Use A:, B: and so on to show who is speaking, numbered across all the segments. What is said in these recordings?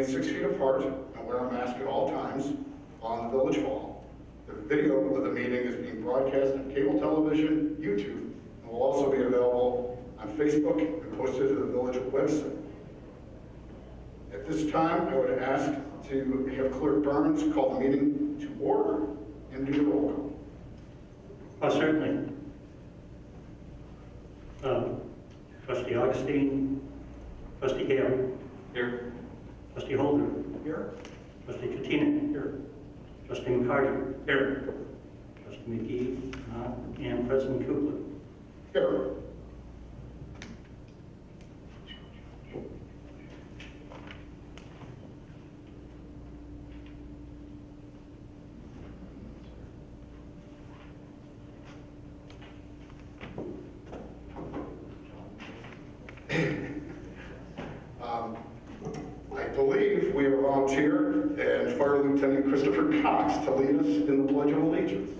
A: remain 6 feet apart and wear a mask at all times on the Village Hall. The video of the meeting is being broadcast on cable television, YouTube, and will also be available on Facebook and posted to the Village website. At this time, I would ask to have Clerk Burns call the meeting to order and do the roll call.
B: Certainly. Trustee Augustine, Trustee Gale. Here. Trustee Holder. Here. Trustee Katina. Here. Trustee McCarty. Here. Trustee McGee, and President Kukla.
A: Here. I believe we have a volunteer and Fire Lieutenant Christopher Cox to lead us in the Pledge of Allegiance.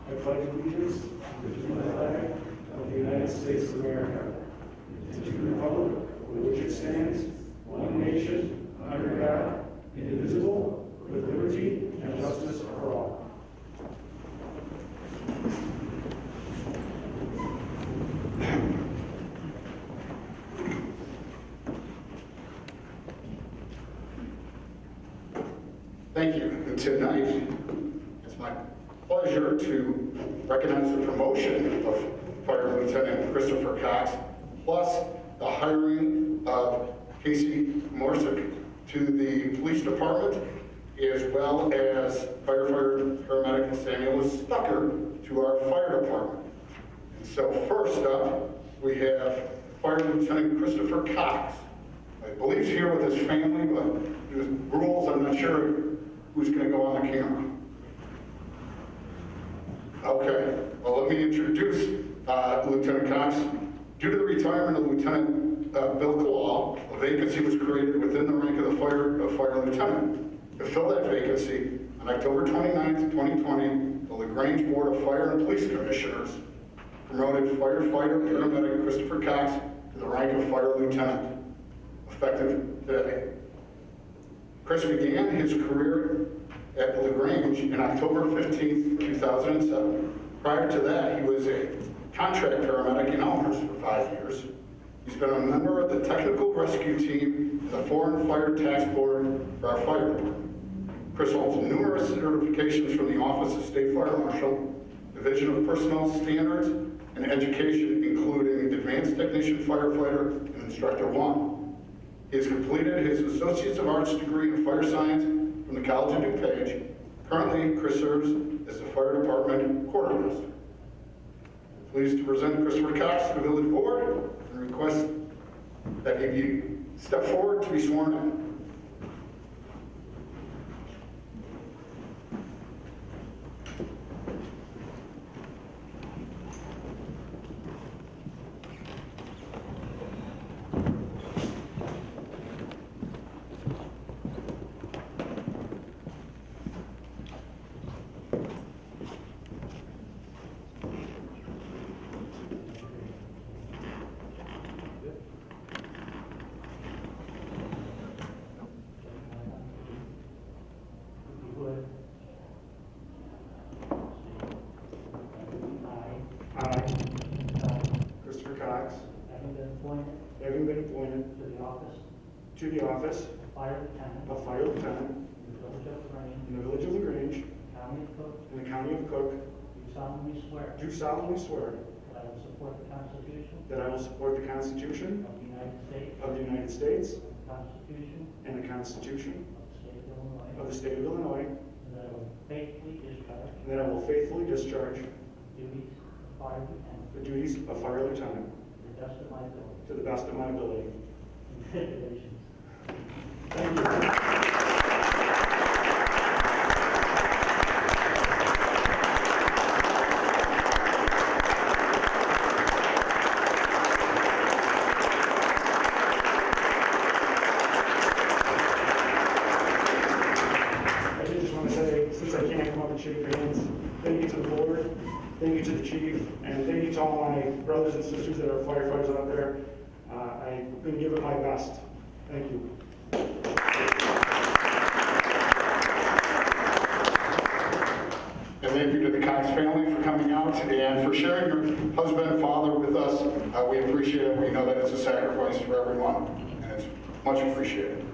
C: I pledge allegiance to the flag of the United States of America, and to the republic for which it stands, one nation, under God, indivisible, with liberty and justice for all.
A: Thank you. And tonight, it's my pleasure to recognize the promotion of Fire Lieutenant Christopher Cox, plus the hiring of Casey Morsick to the police department, as well as firefighter paramedic Samuel Stucker to our fire department. And so first up, we have Fire Lieutenant Christopher Cox. I believe he's here with his family, but there's rules, I'm not sure who's going to go on the camera. Okay, well, let me introduce Lieutenant Cox. Due to the retirement of Lieutenant Bill Claw, a vacancy was created within the rank of the fire lieutenant. To fill that vacancy, on October 29th, 2020, the Grange Board of Fire and Police Commissioners promoted firefighter paramedic Christopher Cox to the rank of fire lieutenant, effective today. Chris began his career at Grange in October 15th, 2007. Prior to that, he was a contract paramedic in Elmhurst for 5 years. He's been a member of the technical rescue team and the Foreign Fire Task Board for our fire department. Chris holds numerous certifications from the Office of State Fire Marshal, Division of Personnel Standards, and Education, including Advanced Technician Firefighter and Instructor 1. He has completed his Associates of Arts degree in Fire Science from the College of DuPage. Currently, Chris serves as the Fire Department Quartermaster. Pleased to present Christopher Cox to the Village Board and request that he step forward to be sworn in. Christopher Cox, having been appointed to the office of Fire Lieutenant in the Village of Grange, in the County of Cook, do solemnly swear
D: that I will support the Constitution
A: that I will support the Constitution
D: of the United States,
A: of the United States
D: and the Constitution
A: and the Constitution
D: of the State of Illinois,
A: of the State of Illinois,
D: and that I will faithfully discharge
A: and that I will faithfully discharge
D: the duties of fire lieutenant
A: the duties of Fire Lieutenant
D: to the best of my ability.
A: to the best of my ability.
D: Congratulations.
A: Thank you.
C: shake your hands. Thank you to the board, thank you to the chief, and thank you to all my brothers and sisters that are firefighters out there. I'm going to give it my best. Thank you.
A: And thank you to the Cox family for coming out and for sharing your husband and father with us. We appreciate it. We know that it's a sacrifice for everyone, and it's much appreciated.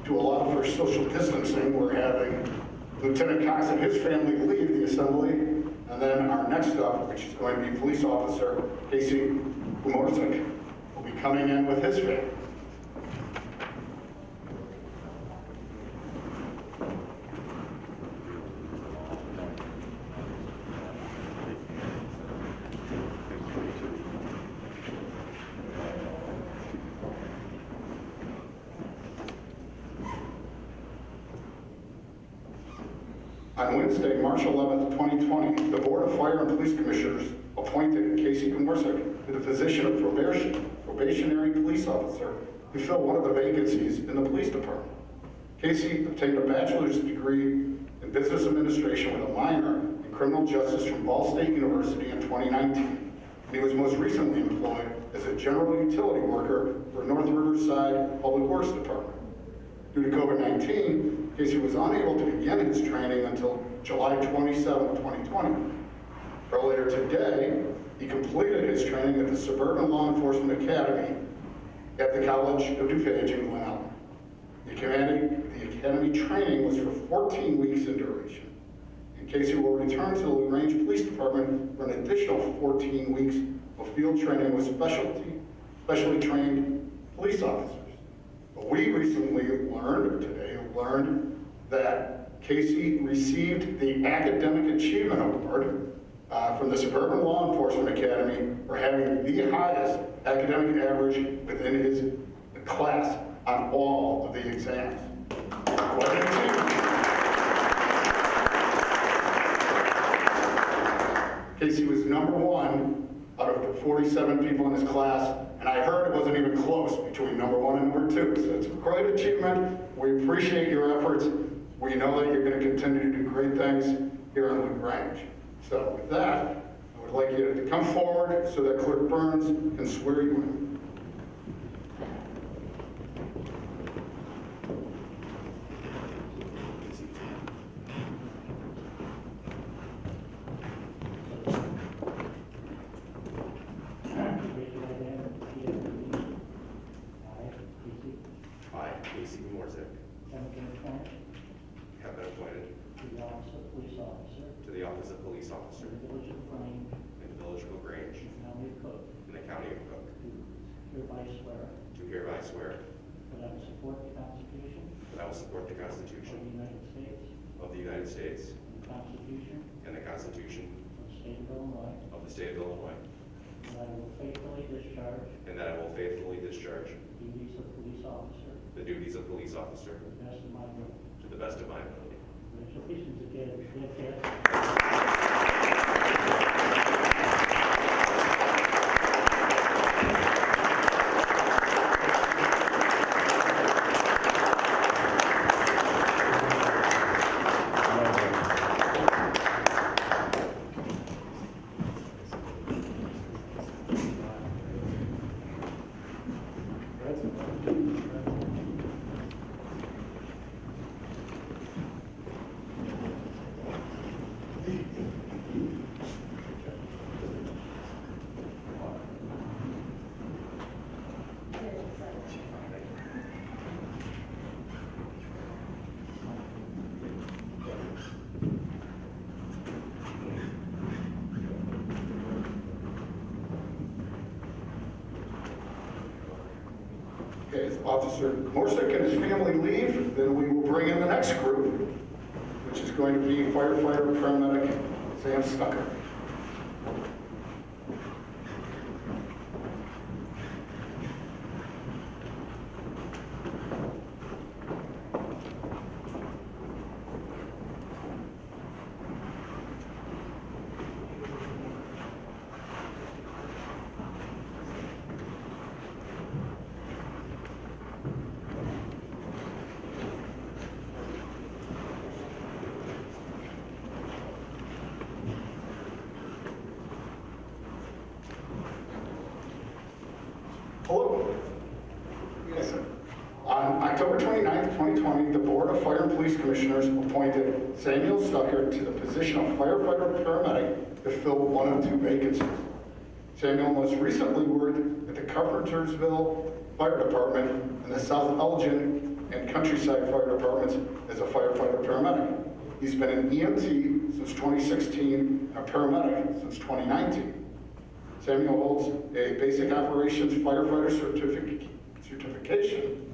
A: To allow for social distancing, we're having Lieutenant Cox and his family leave the assembly, and then our next up, which is going to be Police Officer Casey Gumorczyk, will be coming in with his family. On Wednesday, March 11th, 2020, the Board of Fire and Police Commissioners appointed Casey Gumorczyk to the position of probationary police officer to fill one of the vacancies in the police department. Casey obtained a bachelor's degree in business administration with a minor in criminal justice from Ball State University in 2019. And he was most recently employed as a general utility worker for North Riverside Public Works Department. Due to COVID-19, Casey was unable to begin his training until July 27, 2020. Earlier today, he completed his training at the Suburban Law Enforcement Academy at the College of DuPage in Glen Ellyn. The academy training was for 14 weeks in duration. And Casey will return to the Grange Police Department for an additional 14 weeks of field training with specially trained police officers. But we recently learned that Casey received the Academic Achievement Award from the Suburban Law Enforcement Academy for having the highest academic average within his class on all of the exams. What an achievement. Casey was #1 out of the 47 people in his class, and I heard it wasn't even close between #1 and #2, so it's a great achievement. We appreciate your efforts. We know that you're going to continue to do great things here in Grange. So with that, I would like you to come forward so that Clerk Burns can swear you in.
D: Raise your right hand and repeat after me. I, Casey,
E: I, Casey Gumorczyk,
D: have been appointed
E: have been appointed
D: to the office of police officer
E: to the office of police
D: in
E: officer
D: the village of Grange,
E: in the village of Grange,
D: county of Cook,
E: in the county of Cook,
D: do hereby swear
E: do hereby swear
D: that I will support the Constitution
E: that I will support the
D: of
E: Constitution
D: the United States
E: of the United States
D: and the Constitution
E: and the Constitution
D: of the state of Illinois,
E: of the state of Illinois,
D: and that I will faithfully discharge
E: and that I will faithfully discharge
D: the duties of police officer
E: the duties of police officer
D: to the best of my ability.
E: to the best of my ability.
D: Congratulations again.
A: Okay, as Officer Gumorczyk and his family leave, then we will bring in the next group, which is going to be firefighter paramedic Sam Stucker. Police Commissioners appointed Samuel Stucker to the position of firefighter paramedic to fill one of 2 vacancies. Samuel most recently worked at the Carpentersville Fire Department and the South Elgin and Countryside Fire Departments as a firefighter paramedic. He's been an EMT since 2016 and a paramedic since 2019. Samuel holds a basic operations firefighter certification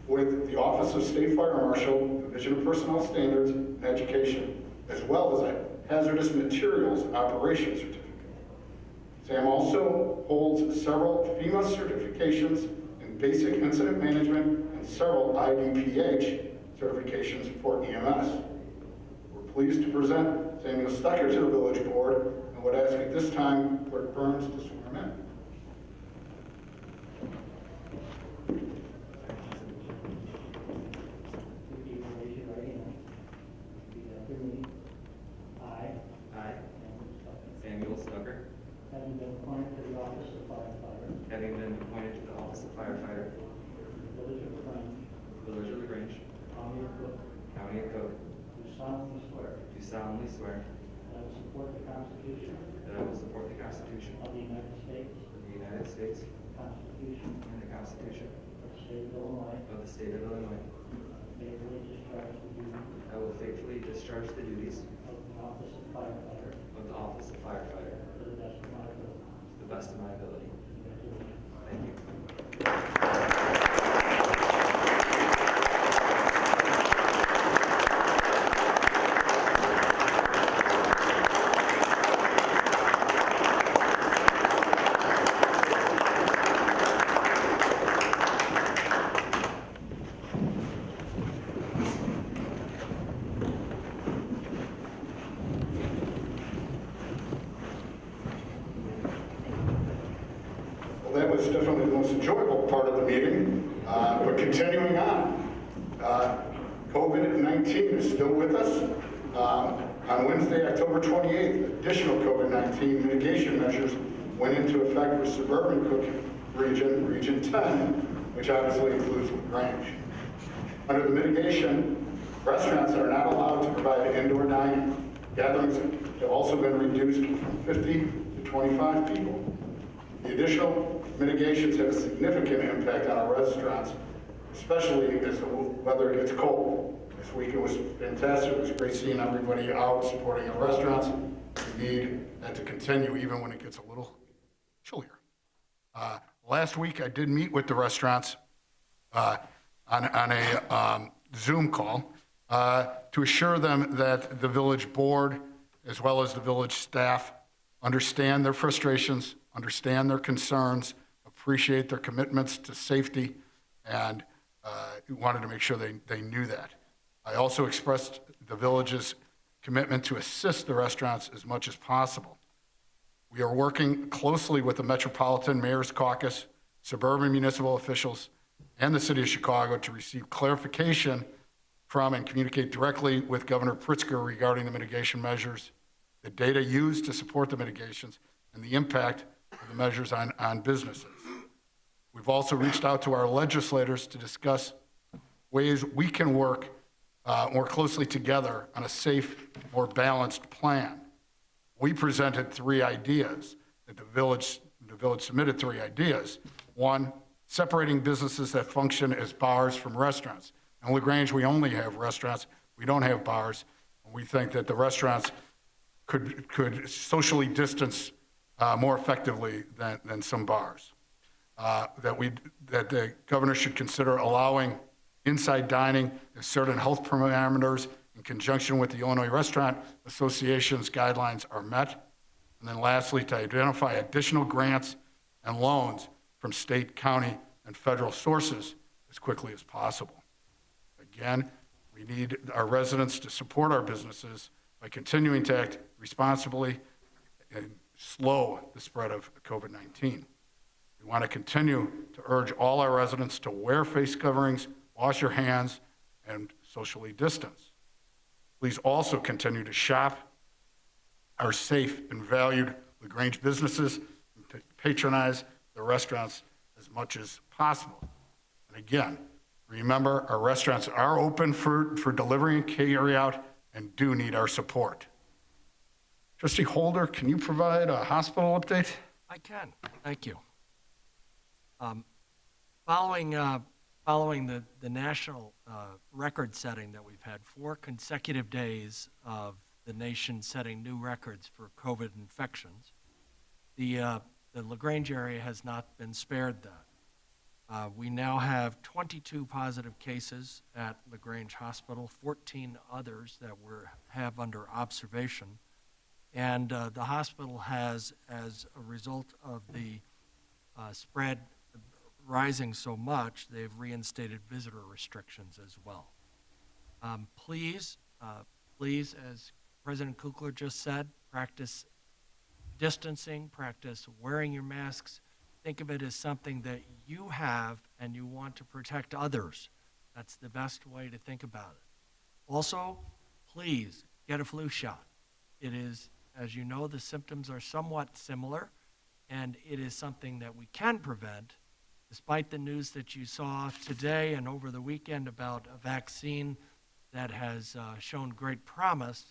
A: with the Office of State Fire Marshal, Division of Personnel Standards and Education, as well as a hazardous materials operations certificate. Sam also holds several FEMA certifications in basic incident management and several IDPH certifications for EMS. We're pleased to present Samuel Stucker to the village board and would ask at this time Clerk Burns to swear him in.
D: Raise your right hand. Repeat after me. I,
F: I, Samuel Stucker,
D: having been appointed to the office of firefighter,
F: having been appointed to the office of firefighter,
D: village of Grange,
F: village of Grange,
D: county of Cook,
F: county of Cook,
D: do solemnly swear
F: do solemnly swear
D: that I will support the Constitution
F: that I will support the Constitution
D: of the United States,
F: of the United States
D: the Constitution
F: and the Constitution
D: of the state of Illinois,
F: of the state of Illinois.
D: faithfully discharge the duties
F: I will faithfully discharge the duties
D: of the office of firefighter
F: of the office of firefighter
D: to the best of my ability.
F: to the best of my ability.
D: Congratulations.
F: Thank you.
A: Well, that was definitely the most enjoyable part of the meeting, but continuing on. COVID-19 is still with us. On Wednesday, October 28th, additional COVID-19 mitigation measures went into effect for Suburban Cook Region, Region 10, which obviously includes Grange. Under the mitigation, restaurants are not allowed to provide indoor dining. Gatherings have also been reduced from 50 to 25 people. The additional mitigations have a significant impact on our restaurants, especially as the weather gets cold. This week it was fantastic. It was great seeing everybody out supporting our restaurants. We need that to continue even when it gets a little chillier. Last week I did meet with the restaurants on a Zoom call to assure them that the village board, as well as the village staff, understand their frustrations, understand their concerns, appreciate their commitments to safety, and wanted to make sure they knew that. I also expressed the village's commitment to assist the restaurants as much as possible. We are working closely with the Metropolitan Mayor's Caucus, suburban municipal officials, and the City of Chicago to receive clarification from and communicate directly with Governor Pritzker regarding the mitigation measures, the data used to support the mitigations, and the impact of the measures on businesses. We've also reached out to our legislators to discuss ways we can work more closely together on a safe, more balanced plan. We presented 3 ideas. The village submitted 3 ideas. 1, separating businesses that function as bars from restaurants. In LaGrange, we only have restaurants. We don't have bars. We think that the restaurants could socially distance more effectively than some bars. That the governor should consider allowing inside dining if certain health parameters in conjunction with the Illinois Restaurant Association's guidelines are met. And then lastly, to identify additional grants and loans from state, county, and federal sources as quickly as possible. Again, we need our residents to support our businesses by continuing to act responsibly and slow the spread of COVID-19. We want to continue to urge all our residents to wear face coverings, wash your hands, and socially distance. Please also continue to shop our safe and valued LaGrange businesses and to patronize the restaurants as much as possible. And again, Remember, our restaurants are open for delivery and carry out and do need our support. Trustee Holder, can you provide a hospital update?
G: I can, thank you. Following the national record setting that we've had, 4 consecutive days of the nation setting new records for COVID infections, the LaGrange area has not been spared that. We now have 22 positive cases at LaGrange Hospital, 14 others that have under observation. And the hospital has, as a result of the spread rising so much, they've reinstated visitor restrictions as well. Please, as President Kukler just said, practice distancing, practice wearing your masks. Think of it as something that you have and you want to protect others. That's the best way to think about it. Also, please get a flu shot. It is, as you know, the symptoms are somewhat similar, and it is something that we can prevent. Despite the news that you saw today and over the weekend about a vaccine that has shown great promise,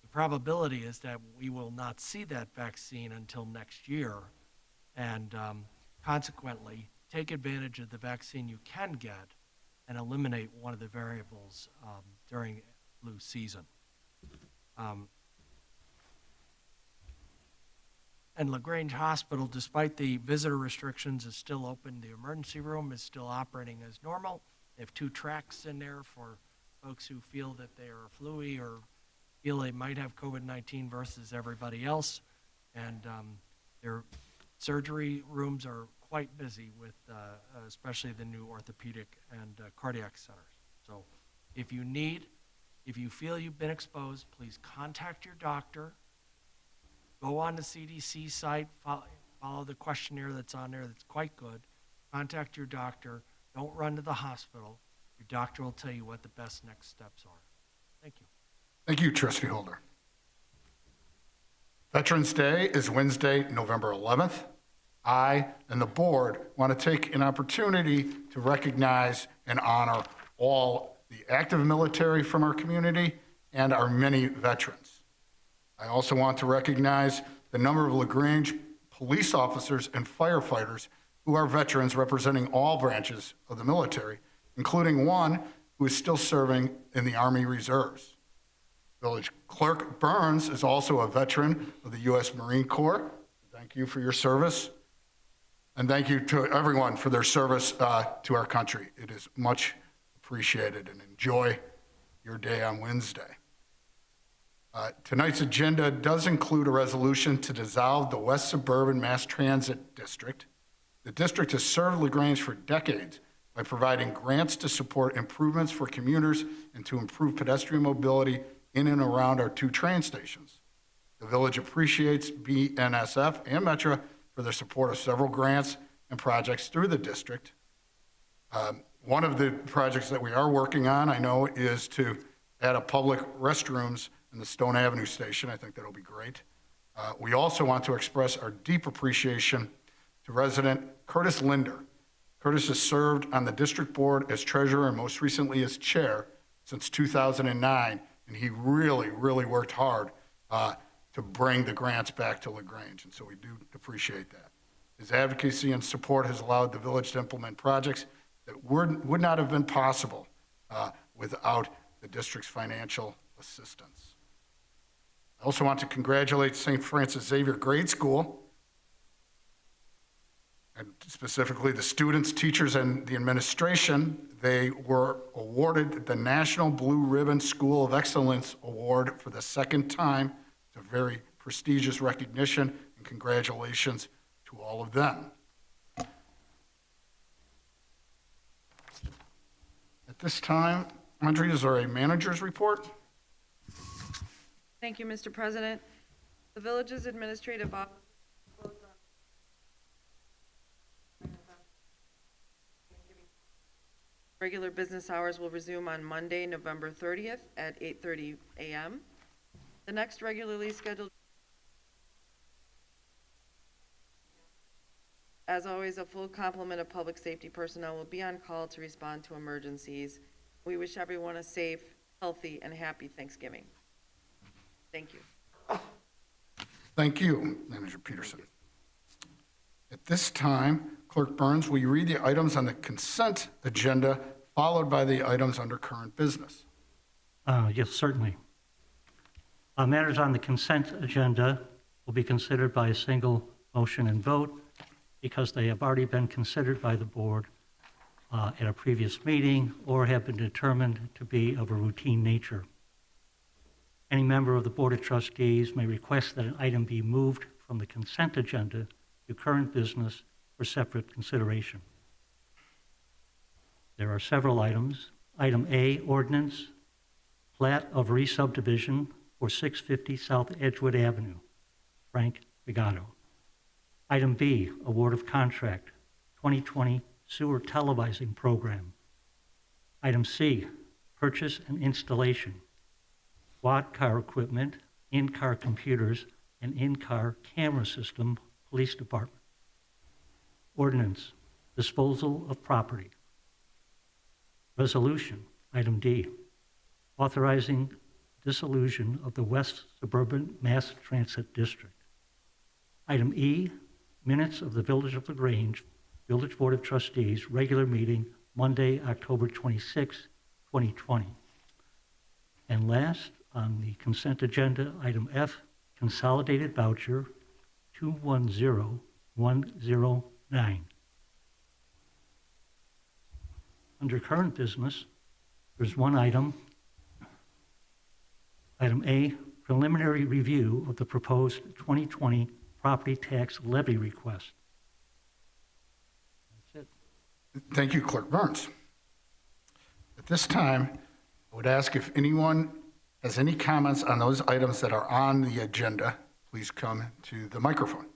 G: the probability is that we will not see that vaccine until next year. And consequently, take advantage of the vaccine you can get and eliminate one of the variables during flu season. And LaGrange Hospital, despite the visitor restrictions, is still open. The emergency room is still operating as normal. They have 2 tracks in there for folks who feel that they are flu-y or feel they might have COVID-19 versus everybody else. And their surgery rooms are quite busy with especially the new orthopedic and cardiac centers. So if you feel you've been exposed, please contact your doctor. Go on the CDC site, follow the questionnaire that's on there that's quite good. Contact your doctor. Don't run to the hospital. Your doctor will tell you what the best next steps are. Thank you.
A: Thank you, Trustee Holder. Veterans Day is Wednesday, November 11th. I and the board want to take an opportunity to recognize and honor all the active military from our community and our many veterans. I also want to recognize the number of LaGrange police officers and firefighters who are veterans representing all branches of the military, including one who is still serving in the Army Reserves. Village Clerk Burns is also a veteran of the U.S. Marine Corps. Thank you for your service. And thank you to everyone for their service to our country. It is much appreciated, and enjoy your day on Wednesday. Tonight's agenda does include a resolution to dissolve the West Suburban Mass Transit District. The district has served LaGrange for decades by providing grants to support improvements for commuters and to improve pedestrian mobility in and around our 2 train stations. The village appreciates BNSF and Metro for their support of several grants and projects through the district. One of the projects that we are working on, I know, is to add a public restrooms in the Stone Avenue station. I think that'll be great. We also want to express our deep appreciation to resident Curtis Linder. Curtis has served on the district board as treasurer and most recently as chair since 2009, and he really worked hard to bring the grants back to LaGrange, and so we do appreciate that. His advocacy and support has allowed the village to implement projects that would not have been possible without the district's financial assistance. I also want to congratulate St. Francis Xavier Grade School, and specifically the students, teachers, and the administration. They were awarded the National Blue Ribbon School of Excellence Award for the 2nd time. It's a very prestigious recognition, and congratulations to all of them. At this time, Andrea, is there a manager's report?
H: Thank you, Mr. President. The village's administrative office closed on regular business hours will resume on Monday, November 30th at 8:30 a.m. The next regularly scheduled As always, a full complement of public safety personnel will be on call to respond to emergencies. We wish everyone a safe, healthy, and happy Thanksgiving. Thank you.
A: Thank you, Manager Peterson. At this time, Clerk Burns, will you read the items on the consent agenda, followed by the items under current business?
B: Yes, certainly. Matters on the consent agenda will be considered by a single motion and vote because they have already been considered by the board at a previous meeting or have been determined to be of a routine nature. Any member of the Board of Trustees may request that an item be moved from the consent agenda to current business for separate consideration. There are several items. Item A, ordinance, plat of re-subdivision for 650 South Edgewood Avenue, Frank Vigato. Item B, award of contract, 2020 sewer televising program. Item C, purchase and installation, quad car equipment, in-car computers, and in-car camera system, police department. Ordinance, disposal of property. Resolution, item D, authorizing dissolution of the West Suburban Mass Transit District. Item E, minutes of the Village of Grange Village Board of Trustees regular meeting Monday, October 26, 2020. And last, on the consent agenda, item F, consolidated voucher 210109. Under current business, there's one item. Item A, preliminary review of the proposed 2020 property tax levy request. That's it.
A: Thank you, Clerk Burns. At this time, I would ask if anyone has any comments on those items that are on the agenda, please come to the microphone.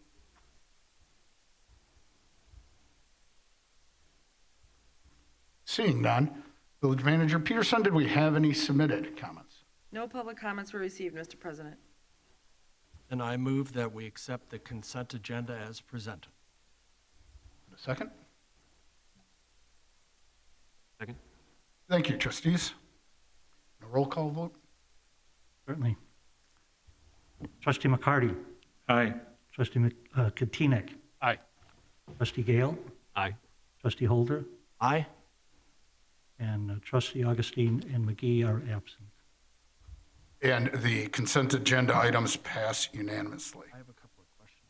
A: Seeing none, Village Manager Peterson, did we have any submitted comments?
H: No public comments were received, Mr. President.
G: And I move that we accept the consent agenda as presented.
A: A second?
B: Second.
A: Thank you, trustees. A roll call vote?
B: Certainly. Trustee McCarty.
I: Aye.
B: Trustee Katinek.
I: Aye.
B: Trustee Gale.
I: Aye.
B: Trustee Holder.
G: Aye.
B: And Trustee Augustine and McGee are absent.
A: And the consent agenda items pass unanimously.
G: I have a couple of questions.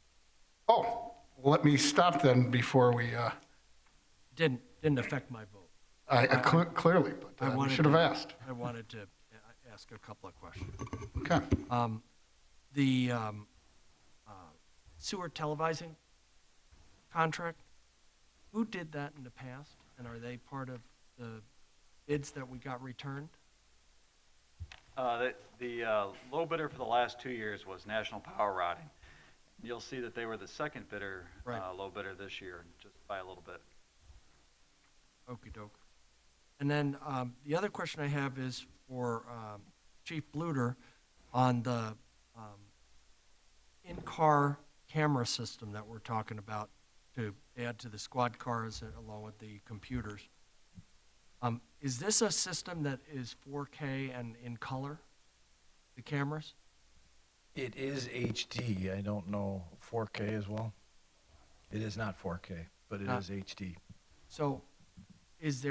A: Oh, let me stop then before we,
G: Didn't affect my vote.
A: clearly, but
G: I
A: we
G: wanted
A: should have
G: to-
A: asked.
G: I wanted to ask a couple of questions.
A: Okay.
G: The sewer televising contract, who did that in the past? And are they part of the bids that we got returned?
I: The low bidder for the last 2 years was National Power Rotting. You'll see that they were the second bidder,
G: Right.
I: low bidder this year, just by a little bit.
G: Okey doke. And then the other question I have is for Chief Bluter on the in-car camera system that we're talking about to add to the squad cars along with the computers. Is this a system that is 4K and in color, the cameras?
J: It is HD. I don't know 4K as well. It is not 4K, but it is HD.
G: So is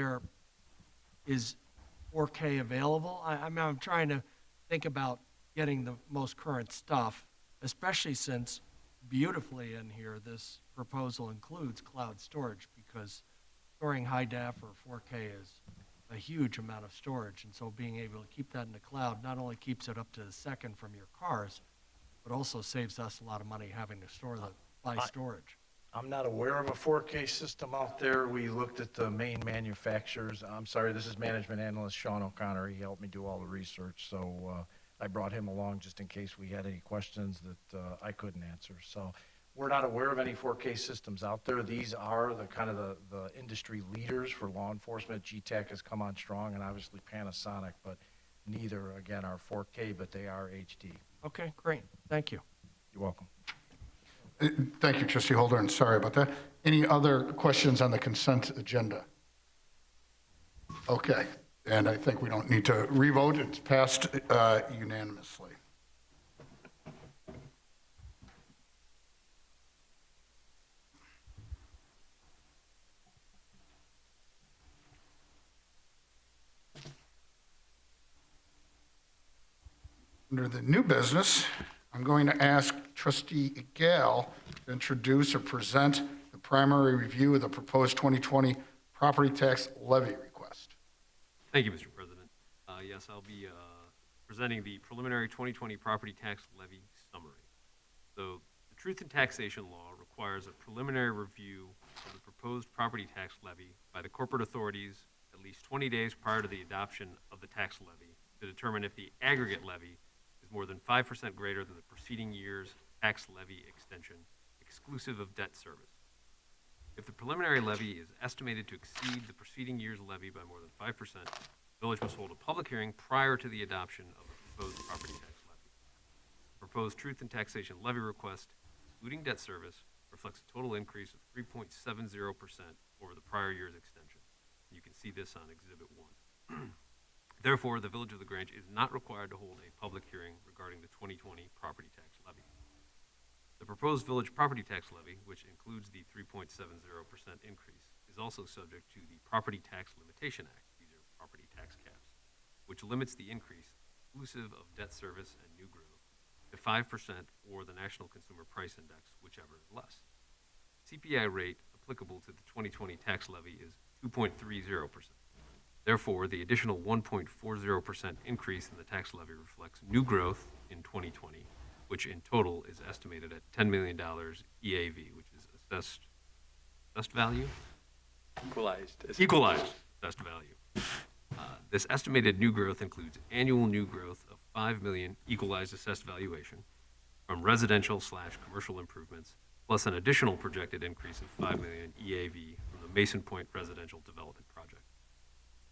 G: 4K available? I mean, I'm trying to think about getting the most current stuff, especially since beautifully in here, this proposal includes cloud storage because storing high def or 4K is a huge amount of storage. And so being able to keep that in the cloud not only keeps it up to the second from your cars, but also saves us a lot of money having to buy storage.
J: I'm not aware of a 4K system out there. We looked at the main manufacturers. I'm sorry, this is management analyst Sean O'Connor. He helped me do all the research, so I brought him along just in case we had any questions that I couldn't answer. So we're not aware of any 4K systems out there. These are the kind of the industry leaders for law enforcement. GTAC has come on strong, and obviously Panasonic, but neither, again, are 4K, but they are HD.
G: Okay, great. Thank you.
J: You're welcome.
A: Thank you, Trustee Holder, and sorry about that. Any other questions on the consent agenda? Okay, and I think we don't need to revote. It's passed unanimously. Under the new business, I'm going to ask Trustee Gale to introduce or present the primary review of the proposed 2020 property tax levy request.
K: Thank you, Mr. President. Yes, I'll be presenting the preliminary 2020 property tax levy summary. So, the Truth in Taxation Law requires a preliminary review of the proposed property tax levy by the corporate authorities at least 20 days prior to the adoption of the tax levy to determine if the aggregate levy is more than 5% greater than the preceding year's tax levy extension, exclusive of debt service. If the preliminary levy is estimated to exceed the preceding year's levy by more than 5%, the village must hold a public hearing prior to the adoption of the proposed property tax levy. The proposed Truth in Taxation levy request, excluding debt service, reflects a total increase of 3.70% over the prior year's extension. You can see this on Exhibit 1. Therefore, the Village of LaGrange is not required to hold a public hearing regarding the 2020 property tax levy. The proposed village property tax levy, which includes the 3.70% increase, is also subject to the Property Tax Limitation Act, these are property tax caps, which limits the increase, exclusive of debt service and new growth, to 5% or the National Consumer Price Index, whichever is less. CPI rate applicable to the 2020 tax levy is 2.30%. Therefore, the additional 1.40% increase in the tax levy reflects new growth in 2020, which in total is estimated at $10 million EAV, which is assessed value? Equalized assessed value. This estimated new growth includes annual new growth of $5 million equalized assessed valuation from residential/commercial improvements, plus an additional projected increase of $5 million EAV from the Mason Point residential development project.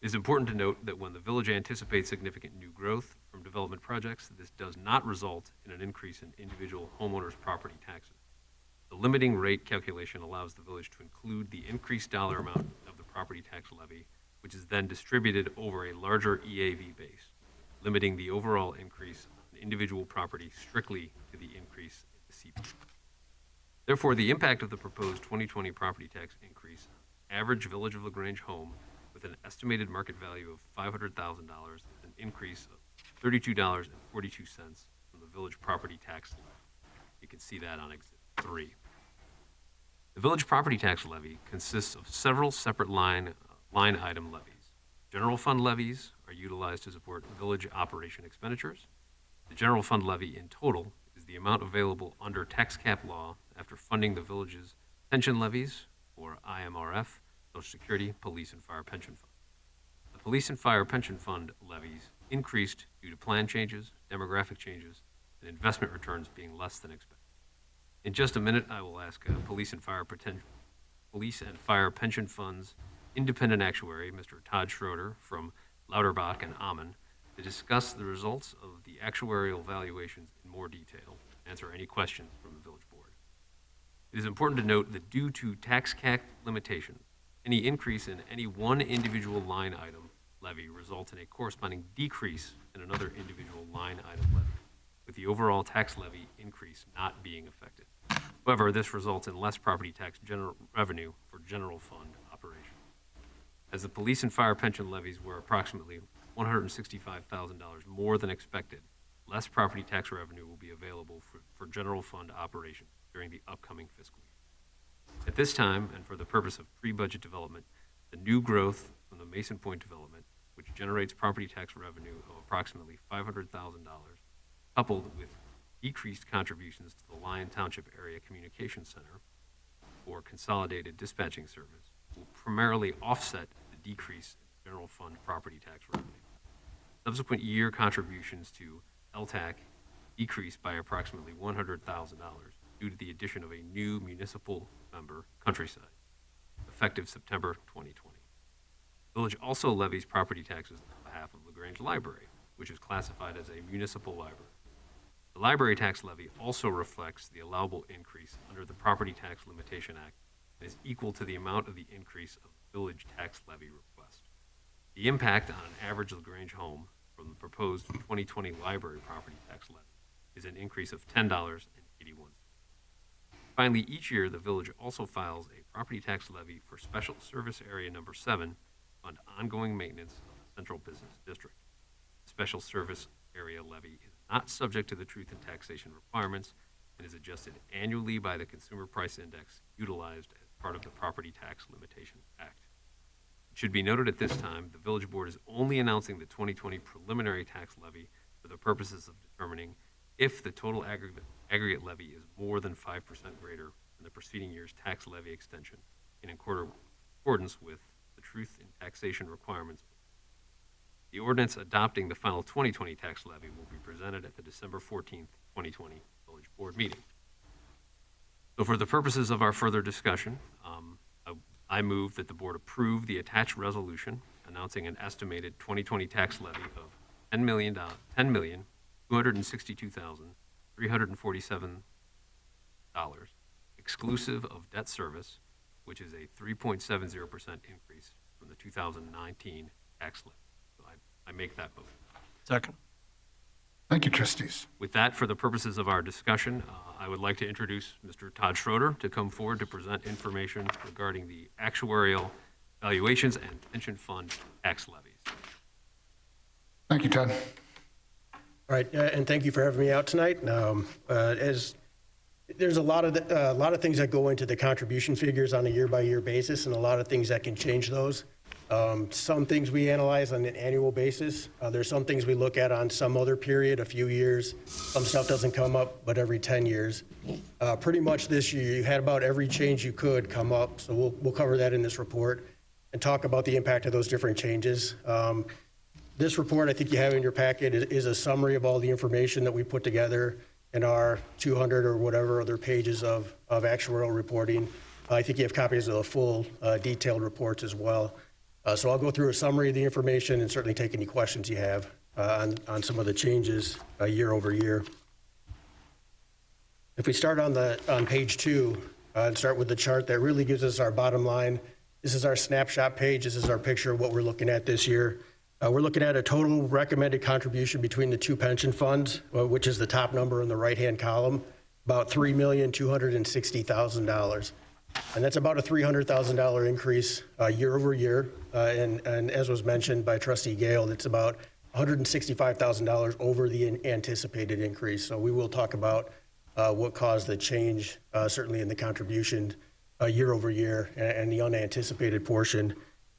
K: It is important to note that when the village anticipates significant new growth from development projects, this does not result in an increase in individual homeowners' property taxes. The limiting rate calculation allows the village to include the increased dollar amount of the property tax levy, which is then distributed over a larger EAV base, limiting the overall increase on individual property strictly to the increase in the CPI. Therefore, the impact of the proposed 2020 property tax increase, average Village of LaGrange home with an estimated market value of $500,000 is an increase of $32.42 from the village property tax levy. You can see that on Exhibit 3. The village property tax levy consists of several separate line item levies. General fund levies are utilized to support village operation expenditures. The general fund levy in total is the amount available under tax cap law after funding the village's pension levies, or IMRF, Social Security, Police, and Fire Pension Fund. The Police and Fire Pension Fund levies increased due to plan changes, demographic changes, and investment returns being less than expected. In just a minute, I will ask Police and Fire Pension Fund's independent actuary, Mr. Todd Schroeder from Lauterbach and Amann, to discuss the results of the actuarial valuations in more detail and answer any questions from the village board. It is important to note that due to tax cap limitations, any increase in any one individual line item levy results in a corresponding decrease in another individual line item levy, with the overall tax levy increase not being affected. However, this results in less property tax revenue for general fund operations. As the police and fire pension levies were approximately $165,000 more than expected, less property tax revenue will be available for general fund operations during the upcoming fiscal year. At this time, and for the purpose of pre-budget development, the new growth from the Mason Point development, which generates property tax revenue of approximately $500,000, coupled with decreased contributions to the Lyon Township Area Communication Center or Consolidated Dispatching Service, will primarily offset the decrease in general fund property tax revenue. Subsequent year contributions to LTAC decreased by approximately $100,000 due to the addition of a new municipal member, Countryside, effective September 2020. The village also levies property taxes on behalf of LaGrange Library, which is classified as a municipal library. The library tax levy also reflects the allowable increase under the Property Tax Limitation Act and is equal to the amount of the increase of the village tax levy request. The impact on an average Grange home from the proposed 2020 library property tax levy is an increase of $10.81. Finally, each year, the village also files a property tax levy for Special Service Area Number 7 on ongoing maintenance of the Central Business District. The Special Service Area levy is not subject to the truth in taxation requirements and is adjusted annually by the Consumer Price Index utilized as part of the Property Tax Limitation Act. It should be noted at this time, the village board is only announcing the 2020 preliminary tax levy for the purposes of determining if the total aggregate levy is more than 5% greater than the preceding year's tax levy extension in accordance with the truth in taxation requirements. The ordinance adopting the final 2020 tax levy will be presented at the December 14th, 2020 village board meeting. So for the purposes of our further discussion, I move that the board approve the attached resolution announcing an estimated 2020 tax levy of $10,262,347, exclusive of debt service, which is a 3.70% increase from the 2019 tax levy. So I make that motion.
G: Second.
A: Thank you, trustees.
K: With that, for the purposes of our discussion, I would like to introduce Mr. Todd Schroeder to come forward to present information regarding the actuarial valuations and pension fund tax levies.
A: Thank you, Ted.
L: All right, and thank you for having me out tonight. As there's a lot of things that go into the contribution figures on a year-by-year basis, and a lot of things that can change those. Some things we analyze on an annual basis. There's some things we look at on some other period, a few years. Some stuff doesn't come up, but every 10 years. Pretty much this year, you had about every change you could come up, so we'll cover that in this report and talk about the impact of those different changes. This report, I think you have in your packet, is a summary of all the information that we put together in our 200 or whatever other pages of actuarial reporting. I think you have copies of the full detailed reports as well. So I'll go through a summary of the information and certainly take any questions you have on some of the changes year over year. If we start on page 2 and start with the chart that really gives us our bottom line, this is our snapshot page. This is our picture of what we're looking at this year. We're looking at a total recommended contribution between the two pension funds, which is the top number in the right-hand column, about $3,260,000. And that's about a $300,000 increase year over year. And as was mentioned by Trustee Gale, it's about $165,000 over the anticipated increase. So we will talk about what caused the change, certainly in the contribution year over year and the unanticipated portion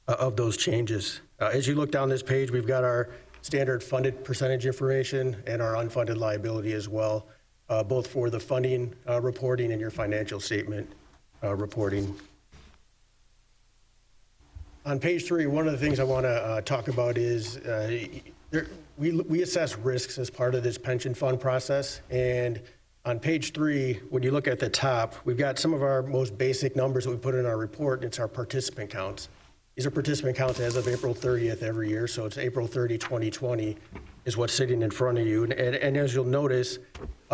L: of those changes. As you look down this page, we've got our standard funded percentage information and our unfunded liability as well, both for the funding reporting and your financial statement reporting. On page 3, one of the things I want to talk about is we assess risks as part of this pension fund process. And on page 3, when you look at the top, we've got some of our most basic numbers that we put in our report, and it's our participant counts. These are participant counts as of April 30th every year, so it's April 30, 2020 is what's sitting in front of you. And as you'll notice,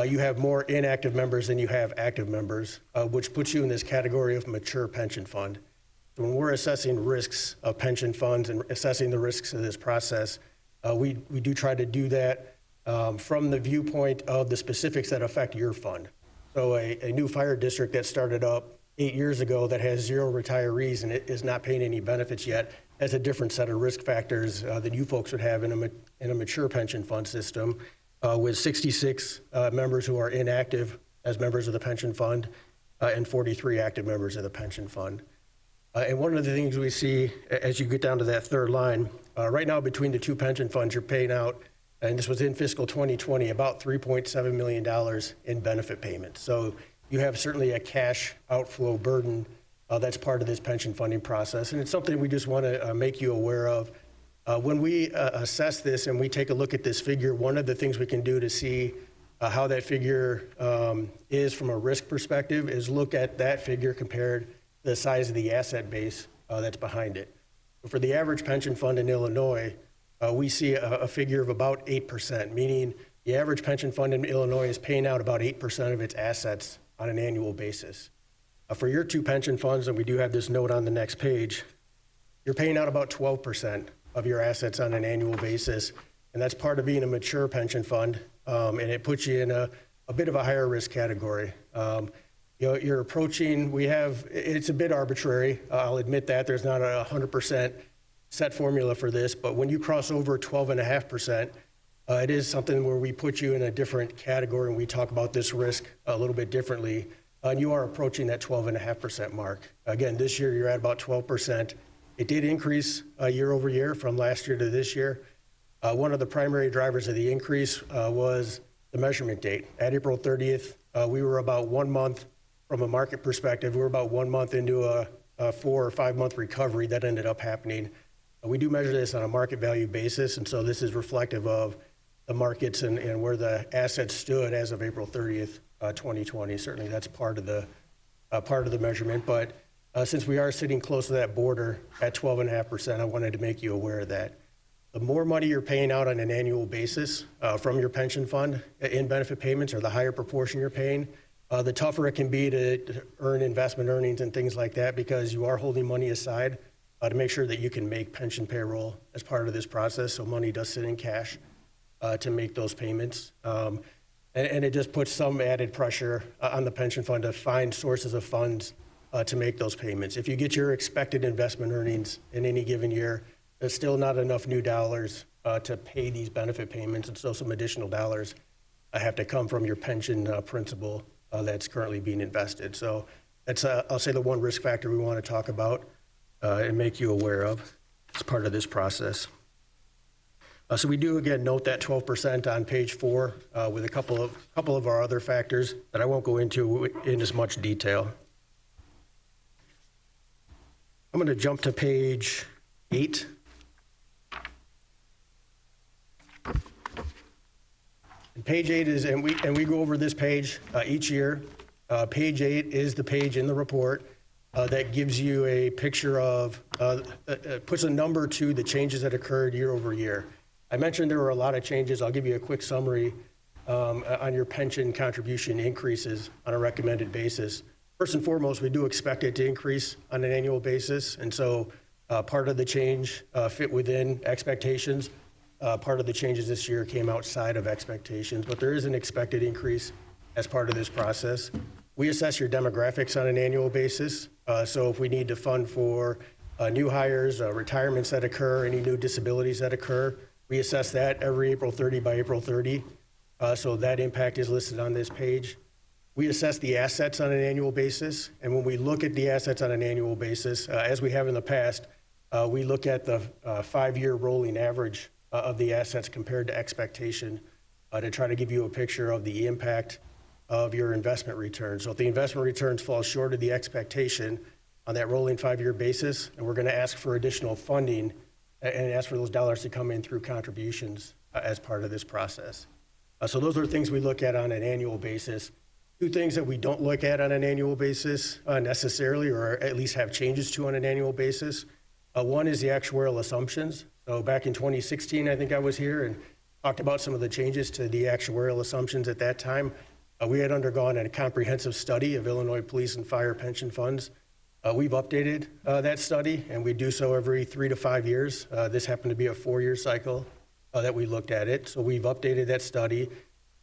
L: you have more inactive members than you have active members, which puts you in this category of mature pension fund. So when we're assessing risks of pension funds and assessing the risks of this process, we do try to do that from the viewpoint of the specifics that affect your fund. So a new fire district that started up 8 years ago that has 0 retirees and it is not paying any benefits yet has a different set of risk factors than you folks would have in a mature pension fund system with 66 members who are inactive as members of the pension fund and 43 active members of the pension fund. And one of the things we see as you get down to that third line, right now between the two pension funds, you're paying out, and this was in fiscal 2020, about $3.7 million in benefit payments. So you have certainly a cash outflow burden that's part of this pension funding process. And it's something we just want to make you aware of. When we assess this and we take a look at this figure, one of the things we can do to see how that figure is from a risk perspective is look at that figure compared to the size of the asset base that's behind it. For the average pension fund in Illinois, we see a figure of about 8%, meaning the average pension fund in Illinois is paying out about 8% of its assets on an annual basis. For your two pension funds, and we do have this note on the next page, you're paying out about 12% of your assets on an annual basis, and that's part of being a mature pension fund, and it puts you in a bit of a higher risk category. You're approaching, it's a bit arbitrary, I'll admit that, there's not a 100% set formula for this, but when you cross over 12.5%, it is something where we put you in a different category, and we talk about this risk a little bit differently. And you are approaching that 12.5% mark. Again, this year you're at about 12%. It did increase year over year from last year to this year. One of the primary drivers of the increase was the measurement date. At April 30th, we were about 1 month from a market perspective. We were about 1 month into a 4 or 5 month recovery that ended up happening. We do measure this on a market value basis, and so this is reflective of the markets and where the assets stood as of April 30th, 2020. Certainly that's part of the measurement, but since we are sitting close to that border at 12.5%, I wanted to make you aware of that. The more money you're paying out on an annual basis from your pension fund in benefit payments, or the higher proportion you're paying, the tougher it can be to earn investment earnings and things like that, because you are holding money aside to make sure that you can make pension payroll as part of this process, so money does sit in cash to make those payments. And it just puts some added pressure on the pension fund to find sources of funds to make those payments. If you get your expected investment earnings in any given year, there's still not enough new dollars to pay these benefit payments, and so some additional dollars have to come from your pension principal that's currently being invested. So that's, I'll say, the one risk factor we want to talk about and make you aware of as part of this process. So we do, again, note that 12% on page 4 with a couple of our other factors that I won't go into in as much detail. I'm going to jump to page 8. And page 8 is, and we go over this page each year. Page 8 is the page in the report that gives you a picture of, puts a number to the changes that occurred year over year. I mentioned there were a lot of changes. I'll give you a quick summary on your pension contribution increases on a recommended basis. First and foremost, we do expect it to increase on an annual basis, and so part of the change fit within expectations. Part of the changes this year came outside of expectations, but there is an expected increase as part of this process. We assess your demographics on an annual basis, so if we need to fund for new hires, retirements that occur, any new disabilities that occur, we assess that every April 30 by April 30, so that impact is listed on this page. We assess the assets on an annual basis, and when we look at the assets on an annual basis, as we have in the past, we look at the 5-year rolling average of the assets compared to expectation to try to give you a picture of the impact of your investment returns. So if the investment returns fall short of the expectation on that rolling 5-year basis, and we're going to ask for additional funding and ask for those dollars to come in through contributions as part of this process. So those are things we look at on an annual basis. Two things that we don't look at on an annual basis necessarily, or at least have changes to on an annual basis. One is the actuarial assumptions. So back in 2016, I think I was here and talked about some of the changes to the actuarial assumptions at that time. We had undergone a comprehensive study of Illinois police and fire pension funds. We've updated that study, and we do so every 3 to 5 years. This happened to be a 4-year cycle that we looked at it. So we've updated that study.